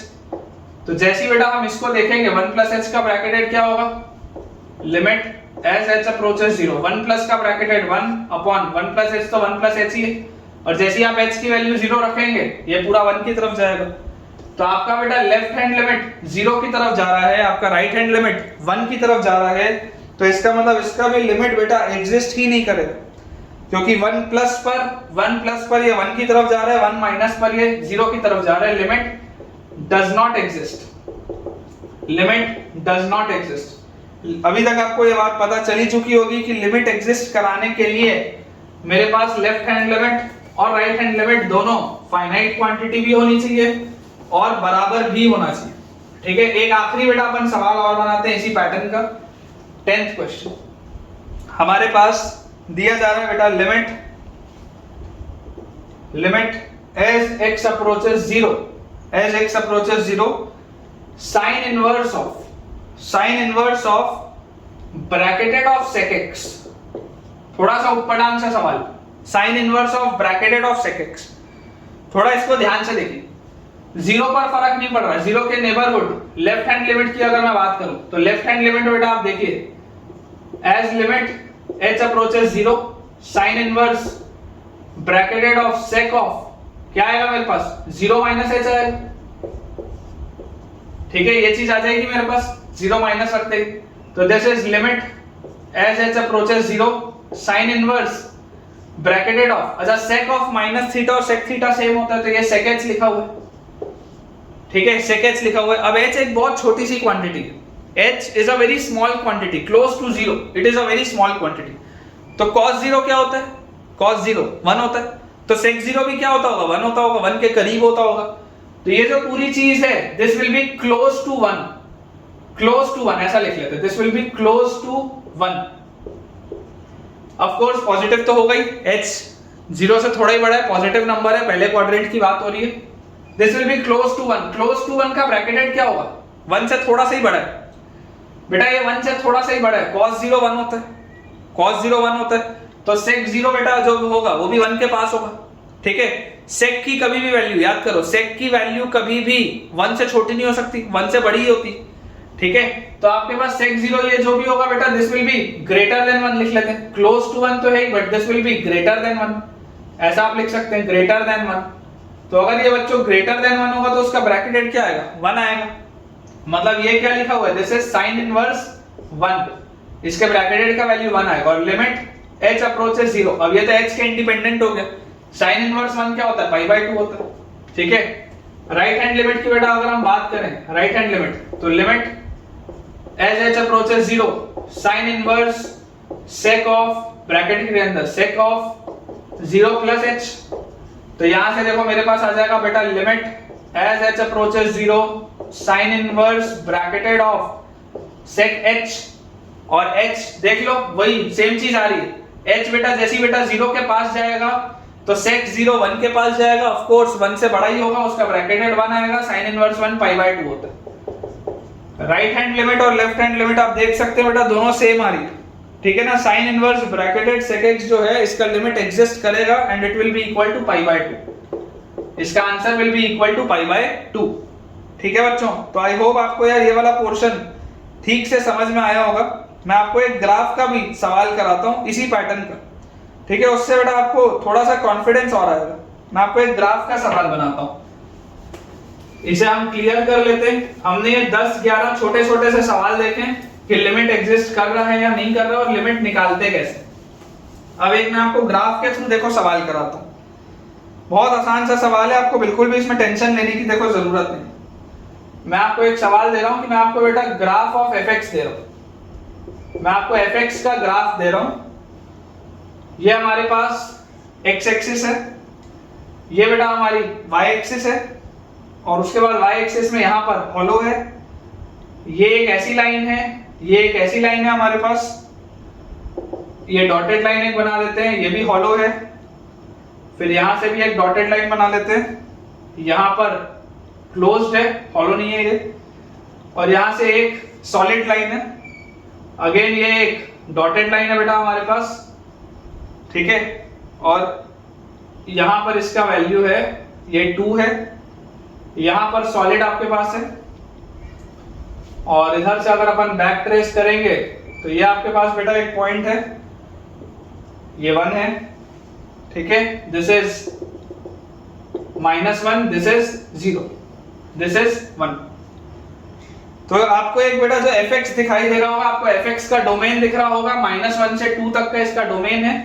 Speaker 1: तो जैसी बेटा हम इसको देखेंगे 1 प्लस h का ब्रैकेटेड क्या होगा, limit as h approaches 0, 1 plus का ब्रैकेटेड 1 अपॉन 1 प्लस h, तो 1 प्लस h ही है। और जैसे ही आप h की वैल्यू 0 रखेंगे, ये पूरा 1 की तरफ जाएगा। तो आपका बेटा लेफ्ट हैंड लिमिट 0 की तरफ जा रहा है, आपका राइट हैंड लिमिट 1 की तरफ जा रहा है, तो इसका मतलब इसका भी लिमिट बेटा एग्जिस्ट ही नहीं करेगा, क्योंकि 1 प्लस पर ये 1 की तरफ जा रहा है, 1 माइनस पर ये 0 की तरफ जा रहा है। Limit does not exist, limit does not exist. अभी तक आपको ये बात पता चली चुकी होगी कि लिमिट एग्जिस्ट कराने के लिए मेरे पास लेफ्ट हैंड लिमिट और राइट हैंड लिमिट दोनों फाइनाइट क्वांटिटी भी होनी चाहिए और बराबर भी होना चाहिए। ठीक है, एक आखिरी बेटा अपन सवाल और बनाते हैं इसी पैटर्न का। 10th क्वेश्चन हमारे पास दिया जा रहा है बेटा limit as x approaches 0, as x approaches 0 sine inverse of bracketed of sec x। थोड़ा सा ऊपर डाउन सा सवाल, sine inverse of bracketed of sec x। थोड़ा इसको ध्यान से देखिए, 0 पर फर्क नहीं पड़ रहा है, 0 के नेबरहुड। लेफ्ट हैंड लिमिट की अगर मैं बात करूं, तो लेफ्ट हैंड लिमिट बेटा आप देखिए, as limit h approaches 0 sine inverse bracketed of sec of क्या आएगा मेरे पास 0 माइनस h आएगा। ठीक है, ये चीज आ जाएगी मेरे पास 0 माइनस रखते ही। तो this is limit as h approaches 0 sine inverse bracketed of, अच्छा sec ऑफ माइनस थीटा और sec थीटा सेम होता है, तो ये sec h लिखा हुआ है। ठीक है, sec h लिखा हुआ है। अब h एक बहुत छोटी सी क्वांटिटी है, h is a very small quantity, close to 0, it is a very small quantity. तो cos 0 क्या होता है, cos 0 1 होता है, तो sec 0 भी क्या होता होगा 1 होता होगा, 1 के करीब होता होगा। तो ये जो पूरी चीज है this will be close to 1, close to 1 ऐसा लिख लेते हैं, this will be close to 1। Of course positive तो होगा ही, h 0 से थोड़ा ही बड़ा है, पॉजिटिव नंबर है, पहले क्वाड्रेंट की बात हो रही है। This will be close to 1, close to 1 का ब्रैकेटेड क्या होगा 1 से थोड़ा सा ही बड़ा है बेटा, ये 1 से थोड़ा सा ही बड़ा है, cos 0 1 होता है, cos 0 1 होता है, तो sec 0 बेटा जो होगा वो भी 1 के पास होगा। ठीक है, sec की कभी भी वैल्यू याद करो, sec की वैल्यू कभी भी 1 से छोटी नहीं हो सकती, 1 से बड़ी ही होती। ठीक है, तो आपके पास sec 0 ये जो भी होगा बेटा this will be greater than 1 लिख लेते हैं, क्लोज टू 1 तो है ही but this will be greater than 1, ऐसा आप लिख सकते हैं ग्रेटर देन 1। तो अगर ये बच्चों ग्रेटर देन 1 होगा तो उसका ब्रैकेटेड क्या आएगा 1 आएगा, मतलब ये क्या लिखा हुआ है दिस इज साइन इनवर्स 1, इसके ब्रैकेटेड का वैल्यू 1 आएगा। और लिमिट h अप्रोचेस 0, अब ये तो h के इंडिपेंडेंट हो गया, साइन इनवर्स 1 क्या होता है पाई बाय 2 होता है। ठीक है, राइट हैंड लिमिट की बेटा अगर हम बात करें राइट हैंड लिमिट, तो limit as h approaches 0 sine inverse sec of bracket के अंदर sec ऑफ 0 प्लस h। तो यहां से देखो मेरे पास आ जाएगा बेटा limit as h approaches 0 sine inverse bracketed of sec h, और h देख लो वही सेम चीज आ रही है, h बेटा जैसी बेटा 0 के पास जाएगा तो sec 0 1 के पास जाएगा, ऑफ कोर्स 1 से बड़ा ही होगा, उसका ब्रैकेटेड 1 आएगा, साइन इनवर्स 1 पाई बाय 2 होता है। राइट हैंड लिमिट और लेफ्ट हैंड लिमिट आप देख सकते हो बेटा दोनों सेम आ रही है। ठीक है ना, sine inverse bracketed sec x जो है इसका लिमिट एग्जिस्ट करेगा and it will be equal to pi by 2, इसका answer will be equal to pi by 2। ठीक है बच्चों, तो आई होप आपको यार ये वाला पोर्शन ठीक से समझ में आया होगा। मैं आपको एक ग्राफ का भी सवाल कराता हूं इसी पैटर्न का। ठीक है, उससे बेटा आपको थोड़ा सा कॉन्फिडेंस और आएगा। मैं आपको एक ग्राफ का सवाल बनाता हूं, इसे हम क्लियर कर लेते हैं। हमने ये 10-11 छोटे छोटे से सवाल देखे, कि लिमिट एग्जिस्ट कर रहा है या नहीं कर रहा, और लिमिट निकालते कैसे। अब एक मैं आपको ग्राफ के थ्रू देखो सवाल कराता हूँ, बहुत आसान सा सवाल है, आपको बिल्कुल भी इसमें टेंशन लेने की देखो जरूरत नहीं। मैं आपको एक सवाल दे रहा हूं कि मैं आपको बेटा ग्राफ ऑफ एफ दे रहा हूं, मैं आपको एफ का ग्राफ दे रहा हूं। ये हमारे पास एक्स एक्सिस है, ये बेटा हमारी वाई एक्सिस है, और उसके बाद वाई एक्सिस में यहां पर हॉलो है, ये एक ऐसी लाइन है, ये एक ऐसी लाइन है हमारे पास, ये डॉटेड लाइन एक बना देते हैं, ये भी हॉलो है, फिर यहां से भी एक डॉटेड लाइन बना लेते हैं, यहां पर क्लोज्ड है, हॉलो नहीं है ये, और यहां से एक सॉलिड लाइन है, अगेन ये एक डॉटेड लाइन है बेटा हमारे पास, ठीक है, और यहां पर इसका वैल्यू है ये 2 है, यहां पर सॉलिड आपके पास है, और इधर से अगर अपन बैक ट्रेस करेंगे तो ये आपके पास बेटा एक पॉइंट है, ये 1 है, ठीक है, this is -1, this is 0, this is 1। तो आपको एक बेटा जो fx दिखाई दे रहा होगा, आपको fx का डोमेन दिख रहा होगा, -1 से 2 तक का इसका डोमेन है,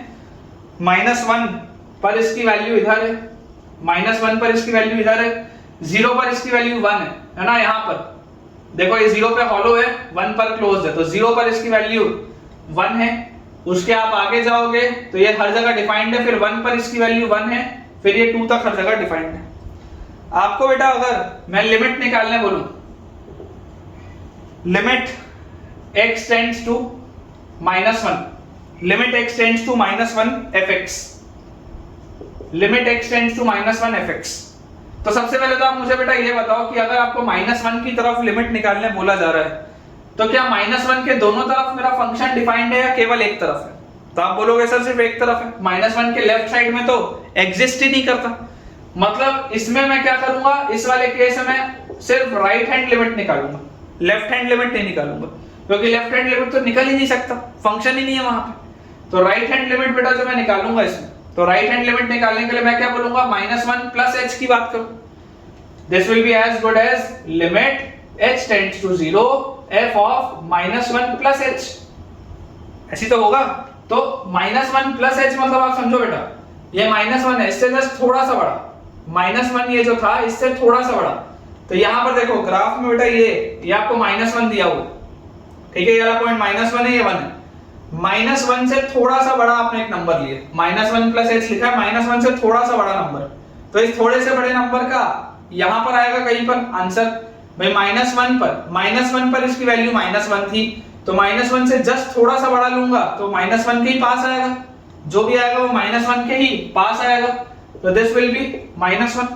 Speaker 1: -1 पर इसकी वैल्यू इधर है, -1 पर इसकी वैल्यू इधर है, 0 पर इसकी वैल्यू 1 है ना, यहां पर देखो ये 0 पे हॉलो है, 1 पर क्लोज है, तो 0 पर इसकी वैल्यू 1 है, उसके आप आगे जाओगे तो ये हर जगह डिफाइंड है, फिर 1 पर इसकी वैल्यू 1 है, फिर ये 2 तक हर जगह डिफाइंड है। आपको बेटा अगर मैं लिमिट निकालने बोलूं, limit x tends to -1, limit x tends to -1 fx, limit x tends to -1 fx, तो सबसे पहले तो आप मुझे बेटा ये बताओ कि अगर आपको -1 की तरफ लिमिट निकालने बोला जा रहा है तो क्या -1 के दोनों तरफ मेरा फंक्शन डिफाइंड है या केवल एक तरफ है? तो आप बोलोगे सर सिर्फ एक तरफ है, -1 के लेफ्ट साइड में तो एग्जिस्ट ही नहीं करता, मतलब इसमें मैं क्या करूंगा, इस वाले केस में सिर्फ राइट हैंड लिमिट निकालूंगा, लेफ्ट हैंड लिमिट नहीं निकालूंगा, क्योंकि लेफ्ट हैंड लिमिट तो निकल ही नहीं सकता, फंक्शन ही नहीं है वहां पे। तो राइट हैंड लिमिट बेटा जो मैं निकालूंगा इसमें, तो राइट हैंड लिमिट निकालने के लिए मैं क्या बोलूंगा, -1 प्लस h की बात करूं, this will be as good as limit h tends to 0 f of -1 plus h, ऐसी तो होगा। तो -1 प्लस h मतलब आप समझो बेटा, ये -1 है, इससे जस्ट थोड़ा सा बड़ा, -1 ये जो था इससे थोड़ा सा बड़ा, तो यहां पर देखो ग्राफ में बेटा ये आपको -1 दिया हुआ, ठीक है, ये वाला पॉइंट -1 है, ये 1 है, -1 से थोड़ा सा बड़ा आपने एक नंबर लिया, -1 प्लस h लिखा है, -1 से थोड़ा सा बड़ा नंबर, तो इस थोड़े से बड़े नंबर का यहां पर आएगा कहीं पर आंसर, भाई -1 पर इसकी वैल्यू -1 थी, तो -1 से जस्ट थोड़ा सा बड़ा लूंगा तो -1 के ही पास आएगा, जो भी आएगा वो -1 के ही पास आएगा, तो दिस विल बी -1।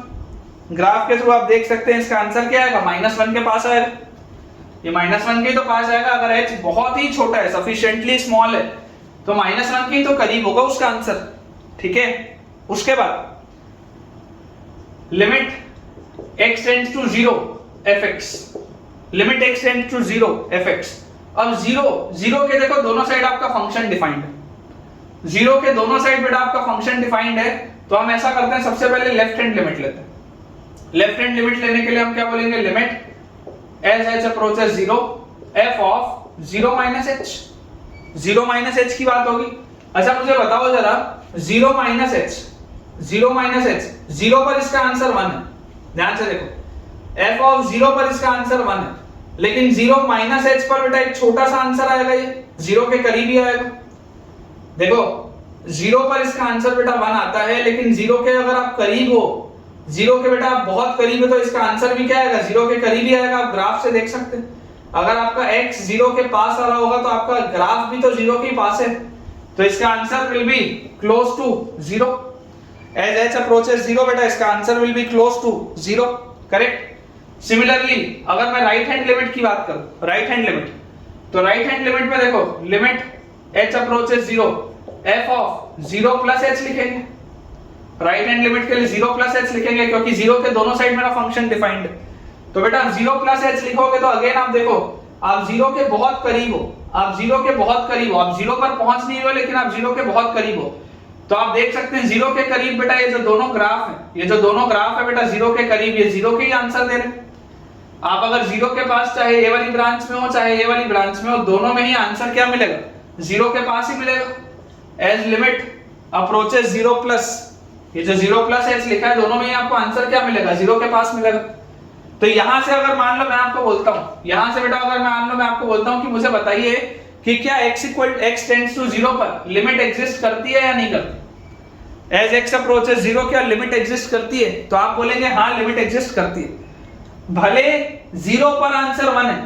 Speaker 1: ग्राफ के थ्रू आप देख सकते हैं इसका आंसर क्या आएगा, -1 के पास आएगा, ये -1 के ही तो पास आएगा, अगर h बहुत ही छोटा है, सफिशिएंटली स्मॉल है, तो -1 के ही तो करीब होगा उसका आंसर, ठीक है। उसके बाद limit x tends to 0 fx, limit x tends to 0 fx, अब 0 के देखो दोनों साइड आपका फंक्शन डिफाइंड है, 0 के दोनों साइड बेटा आपका फंक्शन डिफाइंड है, तो हम ऐसा करते हैं सबसे पहले लेफ्ट हैंड लिमिट लेते हैं। लेफ्ट हैंड लिमिट लेने के लिए हम क्या बोलेंगे, limit as h approaches 0 f of 0 minus h, 0 minus h की बात होगी। अच्छा मुझे बताओ जरा 0 minus h, 0 पर इसका आंसर 1 है, ध्यान से देखो, f of 0 पर इसका आंसर 1 है, लेकिन 0 minus h पर बेटा एक छोटा सा आंसर आएगा, ये 0 के करीब ही आएगा। देखो 0 पर इसका आंसर बेटा 1 आता है, लेकिन 0 के अगर आप करीब हो, 0 के बेटा आप बहुत करीब है, तो इसका आंसर भी क्या आएगा, 0 के करीब ही आएगा। आप ग्राफ से देख सकते हैं, अगर आपका x 0 के पास आ रहा होगा तो आपका ग्राफ भी तो 0 के पास है, तो इसका answer will be close to 0, as h approaches 0 बेटा इसका answer will be close to 0, correct. Similarly अगर मैं राइट हैंड लिमिट की बात करूं, राइट हैंड लिमिट, तो राइट हैंड लिमिट में देखो limit h approaches 0 f of 0 plus h लिखेंगे, राइट हैंड लिमिट के लिए 0 plus h लिखेंगे, क्योंकि 0 के दोनों साइड मेरा फंक्शन डिफाइंड है, तो बेटा 0 plus h लिखोगे तो अगेन आप देखो आप 0 के बहुत करीब हो, आप 0 के बहुत करीब हो, आप 0 पर पहुंच नहीं हो लेकिन आप 0 के बहुत करीब हो, तो आप देख सकते हैं 0 के करीब बेटा ये जो दोनों ग्राफ है, ये जो दोनों ग्राफ है बेटा 0 के करीब, ये 0 के ही आंसर दे रहे हैं। आप अगर जीरो के पास चाहे ए वाली ब्रांच में हो चाहे ए वाली ब्रांच में हो, दोनों में ही आंसर क्या मिलेगा, जीरो के पास ही मिलेगा। Age limit approaches zero plus, ये जो जीरो प्लस एच लिखा है दोनों में ही आपको आंसर क्या मिलेगा, जीरो के पास मिलेगा। तो यहां से अगर मान लो मैं आपको बोलता हूं, यहां से बेटा अगर मान लो मैं आपको बोलता हूं कि मुझे बताइए कि क्या x टेंड्स टू जीरो पर लिमिट एग्जिस्ट करती है या नहीं करती। एज x अप्रोचेस जीरो क्या लिमिट एग्जिस्ट करती है, तो आप बोलेंगे हाँ लिमिट एग्जिस्ट करती है। भले जीरो पर आंसर 1 है,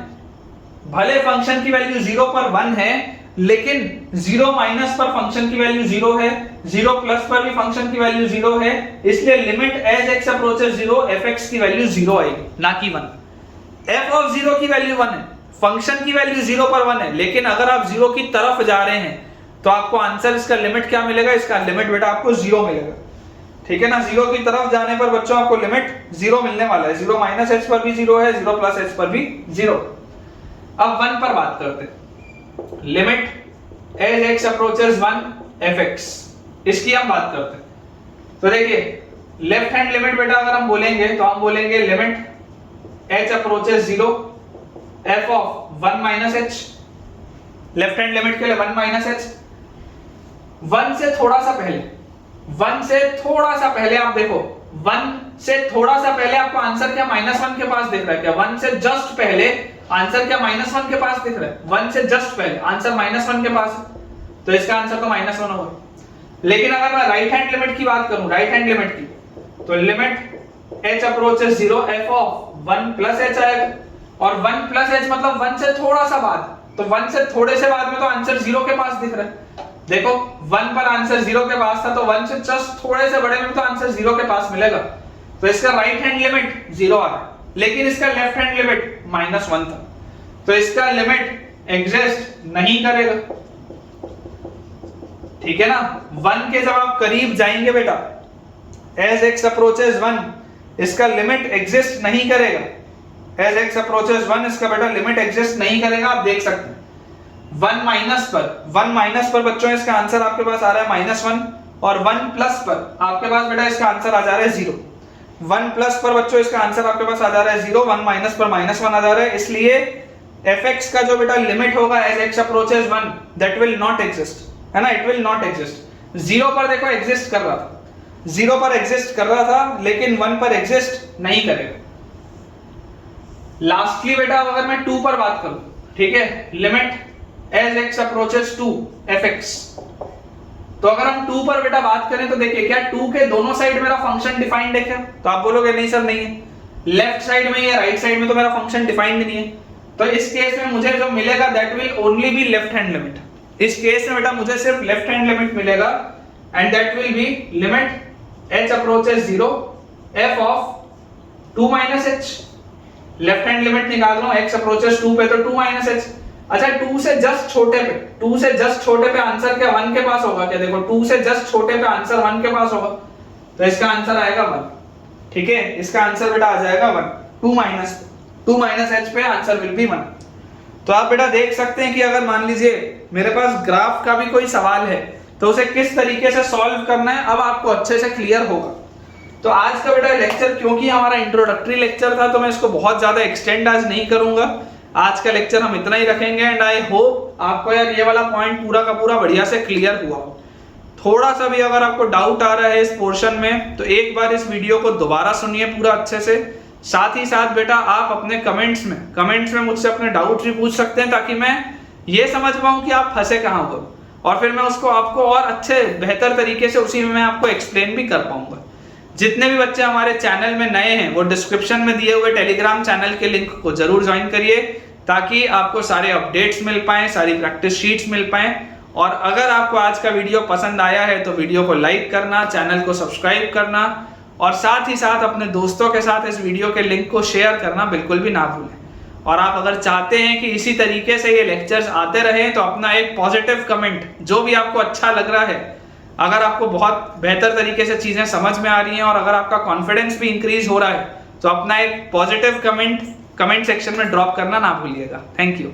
Speaker 1: भले फंक्शन की वैल्यू जीरो पर 1 है, लेकिन जीरो माइनस पर फंक्शन की वैल्यू जीरो है, जीरो प्लस पर भी फंक्शन की वैल्यू जीरो है, इसलिए limit as x approaches zero fx की वैल्यू जीरो आएगी, ना कि 1। f ऑफ जीरो की वैल्यू 1 है, फंक्शन की वैल्यू जीरो पर 1 है, लेकिन अगर आप जीरो की तरफ जा रहे हैं तो आपको आंसर इसका लिमिट क्या मिलेगा, इसका लिमिट बेटा आपको जीरो मिलेगा। ठीक है ना, जीरो की तरफ जाने पर बच्चों आपको लिमिट जीरो मिलने वाला है। जीरो माइनस एच पर भी जीरो है, जीरो प्लस एच पर भी जीरो। अब 1 पर बात करते हैं, limit as x approaches 1 fx, इसकी हम बात करते हैं। तो देखिए लेफ्ट हैंड लिमिट बेटा अगर हम बोलेंगे तो हम बोलेंगे limit h approaches zero f of 1 minus H, left hand limit के लिए 1 माइनस एच। 1 से थोड़ा सा पहले, 1 से थोड़ा सा पहले आप देखो, 1 से थोड़ा सा पहले आपको आंसर क्या -1 के पास दिख रहा है क्या, 1 से जस्ट पहले आंसर क्या -1 के पास दिख रहा है, 1 से जस्ट पहले आंसर -1 के पास है, तो इसका आंसर तो -1 होगा। लेकिन अगर मैं राइट हैंड लिमिट की बात करूं, राइट हैंड लिमिट की, तो limit h approaches zero f of 1 plus h आएगा, और 1 प्लस h मतलब 1 से थोड़ा सा बाद, तो 1 से थोड़े से बाद में तो आंसर जीरो के पास दिख रहा है। देखो 1 पर आंसर जीरो के पास था, तो 1 से जस्ट थोड़े से बड़े में तो आंसर जीरो के पास मिलेगा, तो इसका राइट हैंड लिमिट जीरो आ रहा है। लेकिन इसका लेफ्ट हैंड लिमिट -1 था, तो इसका लिमिट एग्जिस्ट नहीं करेगा। ठीक है ना, 1 के जब आप करीब जाएंगे बेटा, एज x अप्रोचेस 1, इसका लिमिट एग्जिस्ट नहीं करेगा। एज x अप्रोचेस 1 इसका बेटा लिमिट एग्जिस्ट नहीं करेगा। आप देख सकते हैं 1 माइनस पर बच्चों इसका आंसर आपके पास आ रहा है -1, और 1 प्लस पर आपके पास बेटा इसका आंसर आ जा रहा है 0। 1 प्लस पर बच्चों इसका आंसर आपके पास आ जा रहा है 0, 1 माइनस पर -1 आ जा रहा है, इसलिए fx का जो बेटा लिमिट होगा as x approaches 1, that will not exist, है ना, इट विल नॉट एग्जिस्ट। 0 पर देखो एग्जिस्ट कर रहा था, 0 पर एग्जिस्ट कर रहा था, लेकिन 1 पर एग्जिस्ट नहीं करेगा। लास्टली बेटा अगर मैं 2 पर बात करूं, ठीक है, limit as x approaches 2 fx, तो अगर हम 2 पर बेटा बात करें तो देखिए क्या 2 के दोनों साइड मेरा फंक्शन डिफाइंड है क्या, तो आप बोलोगे नहीं सर नहीं है, लेफ्ट साइड में या राइट साइड में तो मेरा फंक्शन डिफाइंड नहीं है, तो इस केस में मुझे जो मिलेगा that will only be left hand limit. इस केस में बेटा मुझे सिर्फ लेफ्ट हैंड लिमिट मिलेगा, and that will be limit h approaches 0 f of 2 minus h। Left hand limit निकाल रहा हूं x अप्रोचेस 2 पे, तो 2 माइनस h। अच्छा 2 से जस्ट छोटे पे, 2 से जस्ट छोटे पे आंसर क्या 1 के पास होगा क्या, देखो 2 से जस्ट छोटे पे आंसर 1 के पास होगा, तो इसका आंसर आएगा 1। ठीक है, इसका आंसर बेटा आ जाएगा 1। 2 माइनस h पे आंसर विल बी 1। तो आप बेटा देख सकते हैं कि अगर मान लीजिए मेरे पास ग्राफ का भी कोई सवाल है तो उसे किस तरीके से सॉल्व करना है अब आपको अच्छे से क्लियर होगा। तो आज का बेटा लेक्चर क्योंकि हमारा इंट्रोडक्टरी लेक्चर था तो मैं इसको बहुत ज्यादा एक्सटेंड आज नहीं करूंगा। आज का लेक्चर हम इतना ही रखेंगे, एंड आई होप आपको यार ये वाला पॉइंट पूरा का पूरा बढ़िया से क्लियर हुआ हो। थोड़ा सा भी अगर आपको डाउट आ रहा है इस पोर्शन में तो एक बार इस वीडियो को दोबारा सुनिए पूरा अच्छे से। साथ ही साथ बेटा आप अपने कमेंट्स में मुझसे अपने डाउट भी पूछ सकते हैं, ताकि मैं ये समझ पाऊं कि आप फंसे कहाँ हो, और फिर मैं उसको आपको और अच्छे बेहतर तरीके से उसी में मैं आपको एक्सप्लेन भी कर पाऊंगा। जितने भी बच्चे हमारे चैनल में नए हैं वो डिस्क्रिप्शन में दिए हुए टेलीग्राम चैनल के लिंक को जरूर ज्वाइन करिए, ताकि आपको सारे अपडेट्स मिल पाए, सारी प्रैक्टिस शीट्स मिल पाए। और अगर आपको आज का वीडियो पसंद आया है तो वीडियो को लाइक करना, चैनल को सब्सक्राइब करना, और साथ ही साथ अपने दोस्तों के साथ इस वीडियो के लिंक को शेयर करना बिल्कुल भी ना भूलें। और आप अगर चाहते हैं कि इसी तरीके से ये लेक्चर्स आते रहें तो अपना एक पॉजिटिव कमेंट, जो भी आपको अच्छा लग रहा है, अगर आपको बहुत बेहतर तरीके से चीजें समझ में आ रही हैं और अगर आपका कॉन्फिडेंस भी इंक्रीज हो रहा है, तो अपना एक पॉजिटिव कमेंट सेक्शन में ड्रॉप करना ना भूलिएगा। Thank you.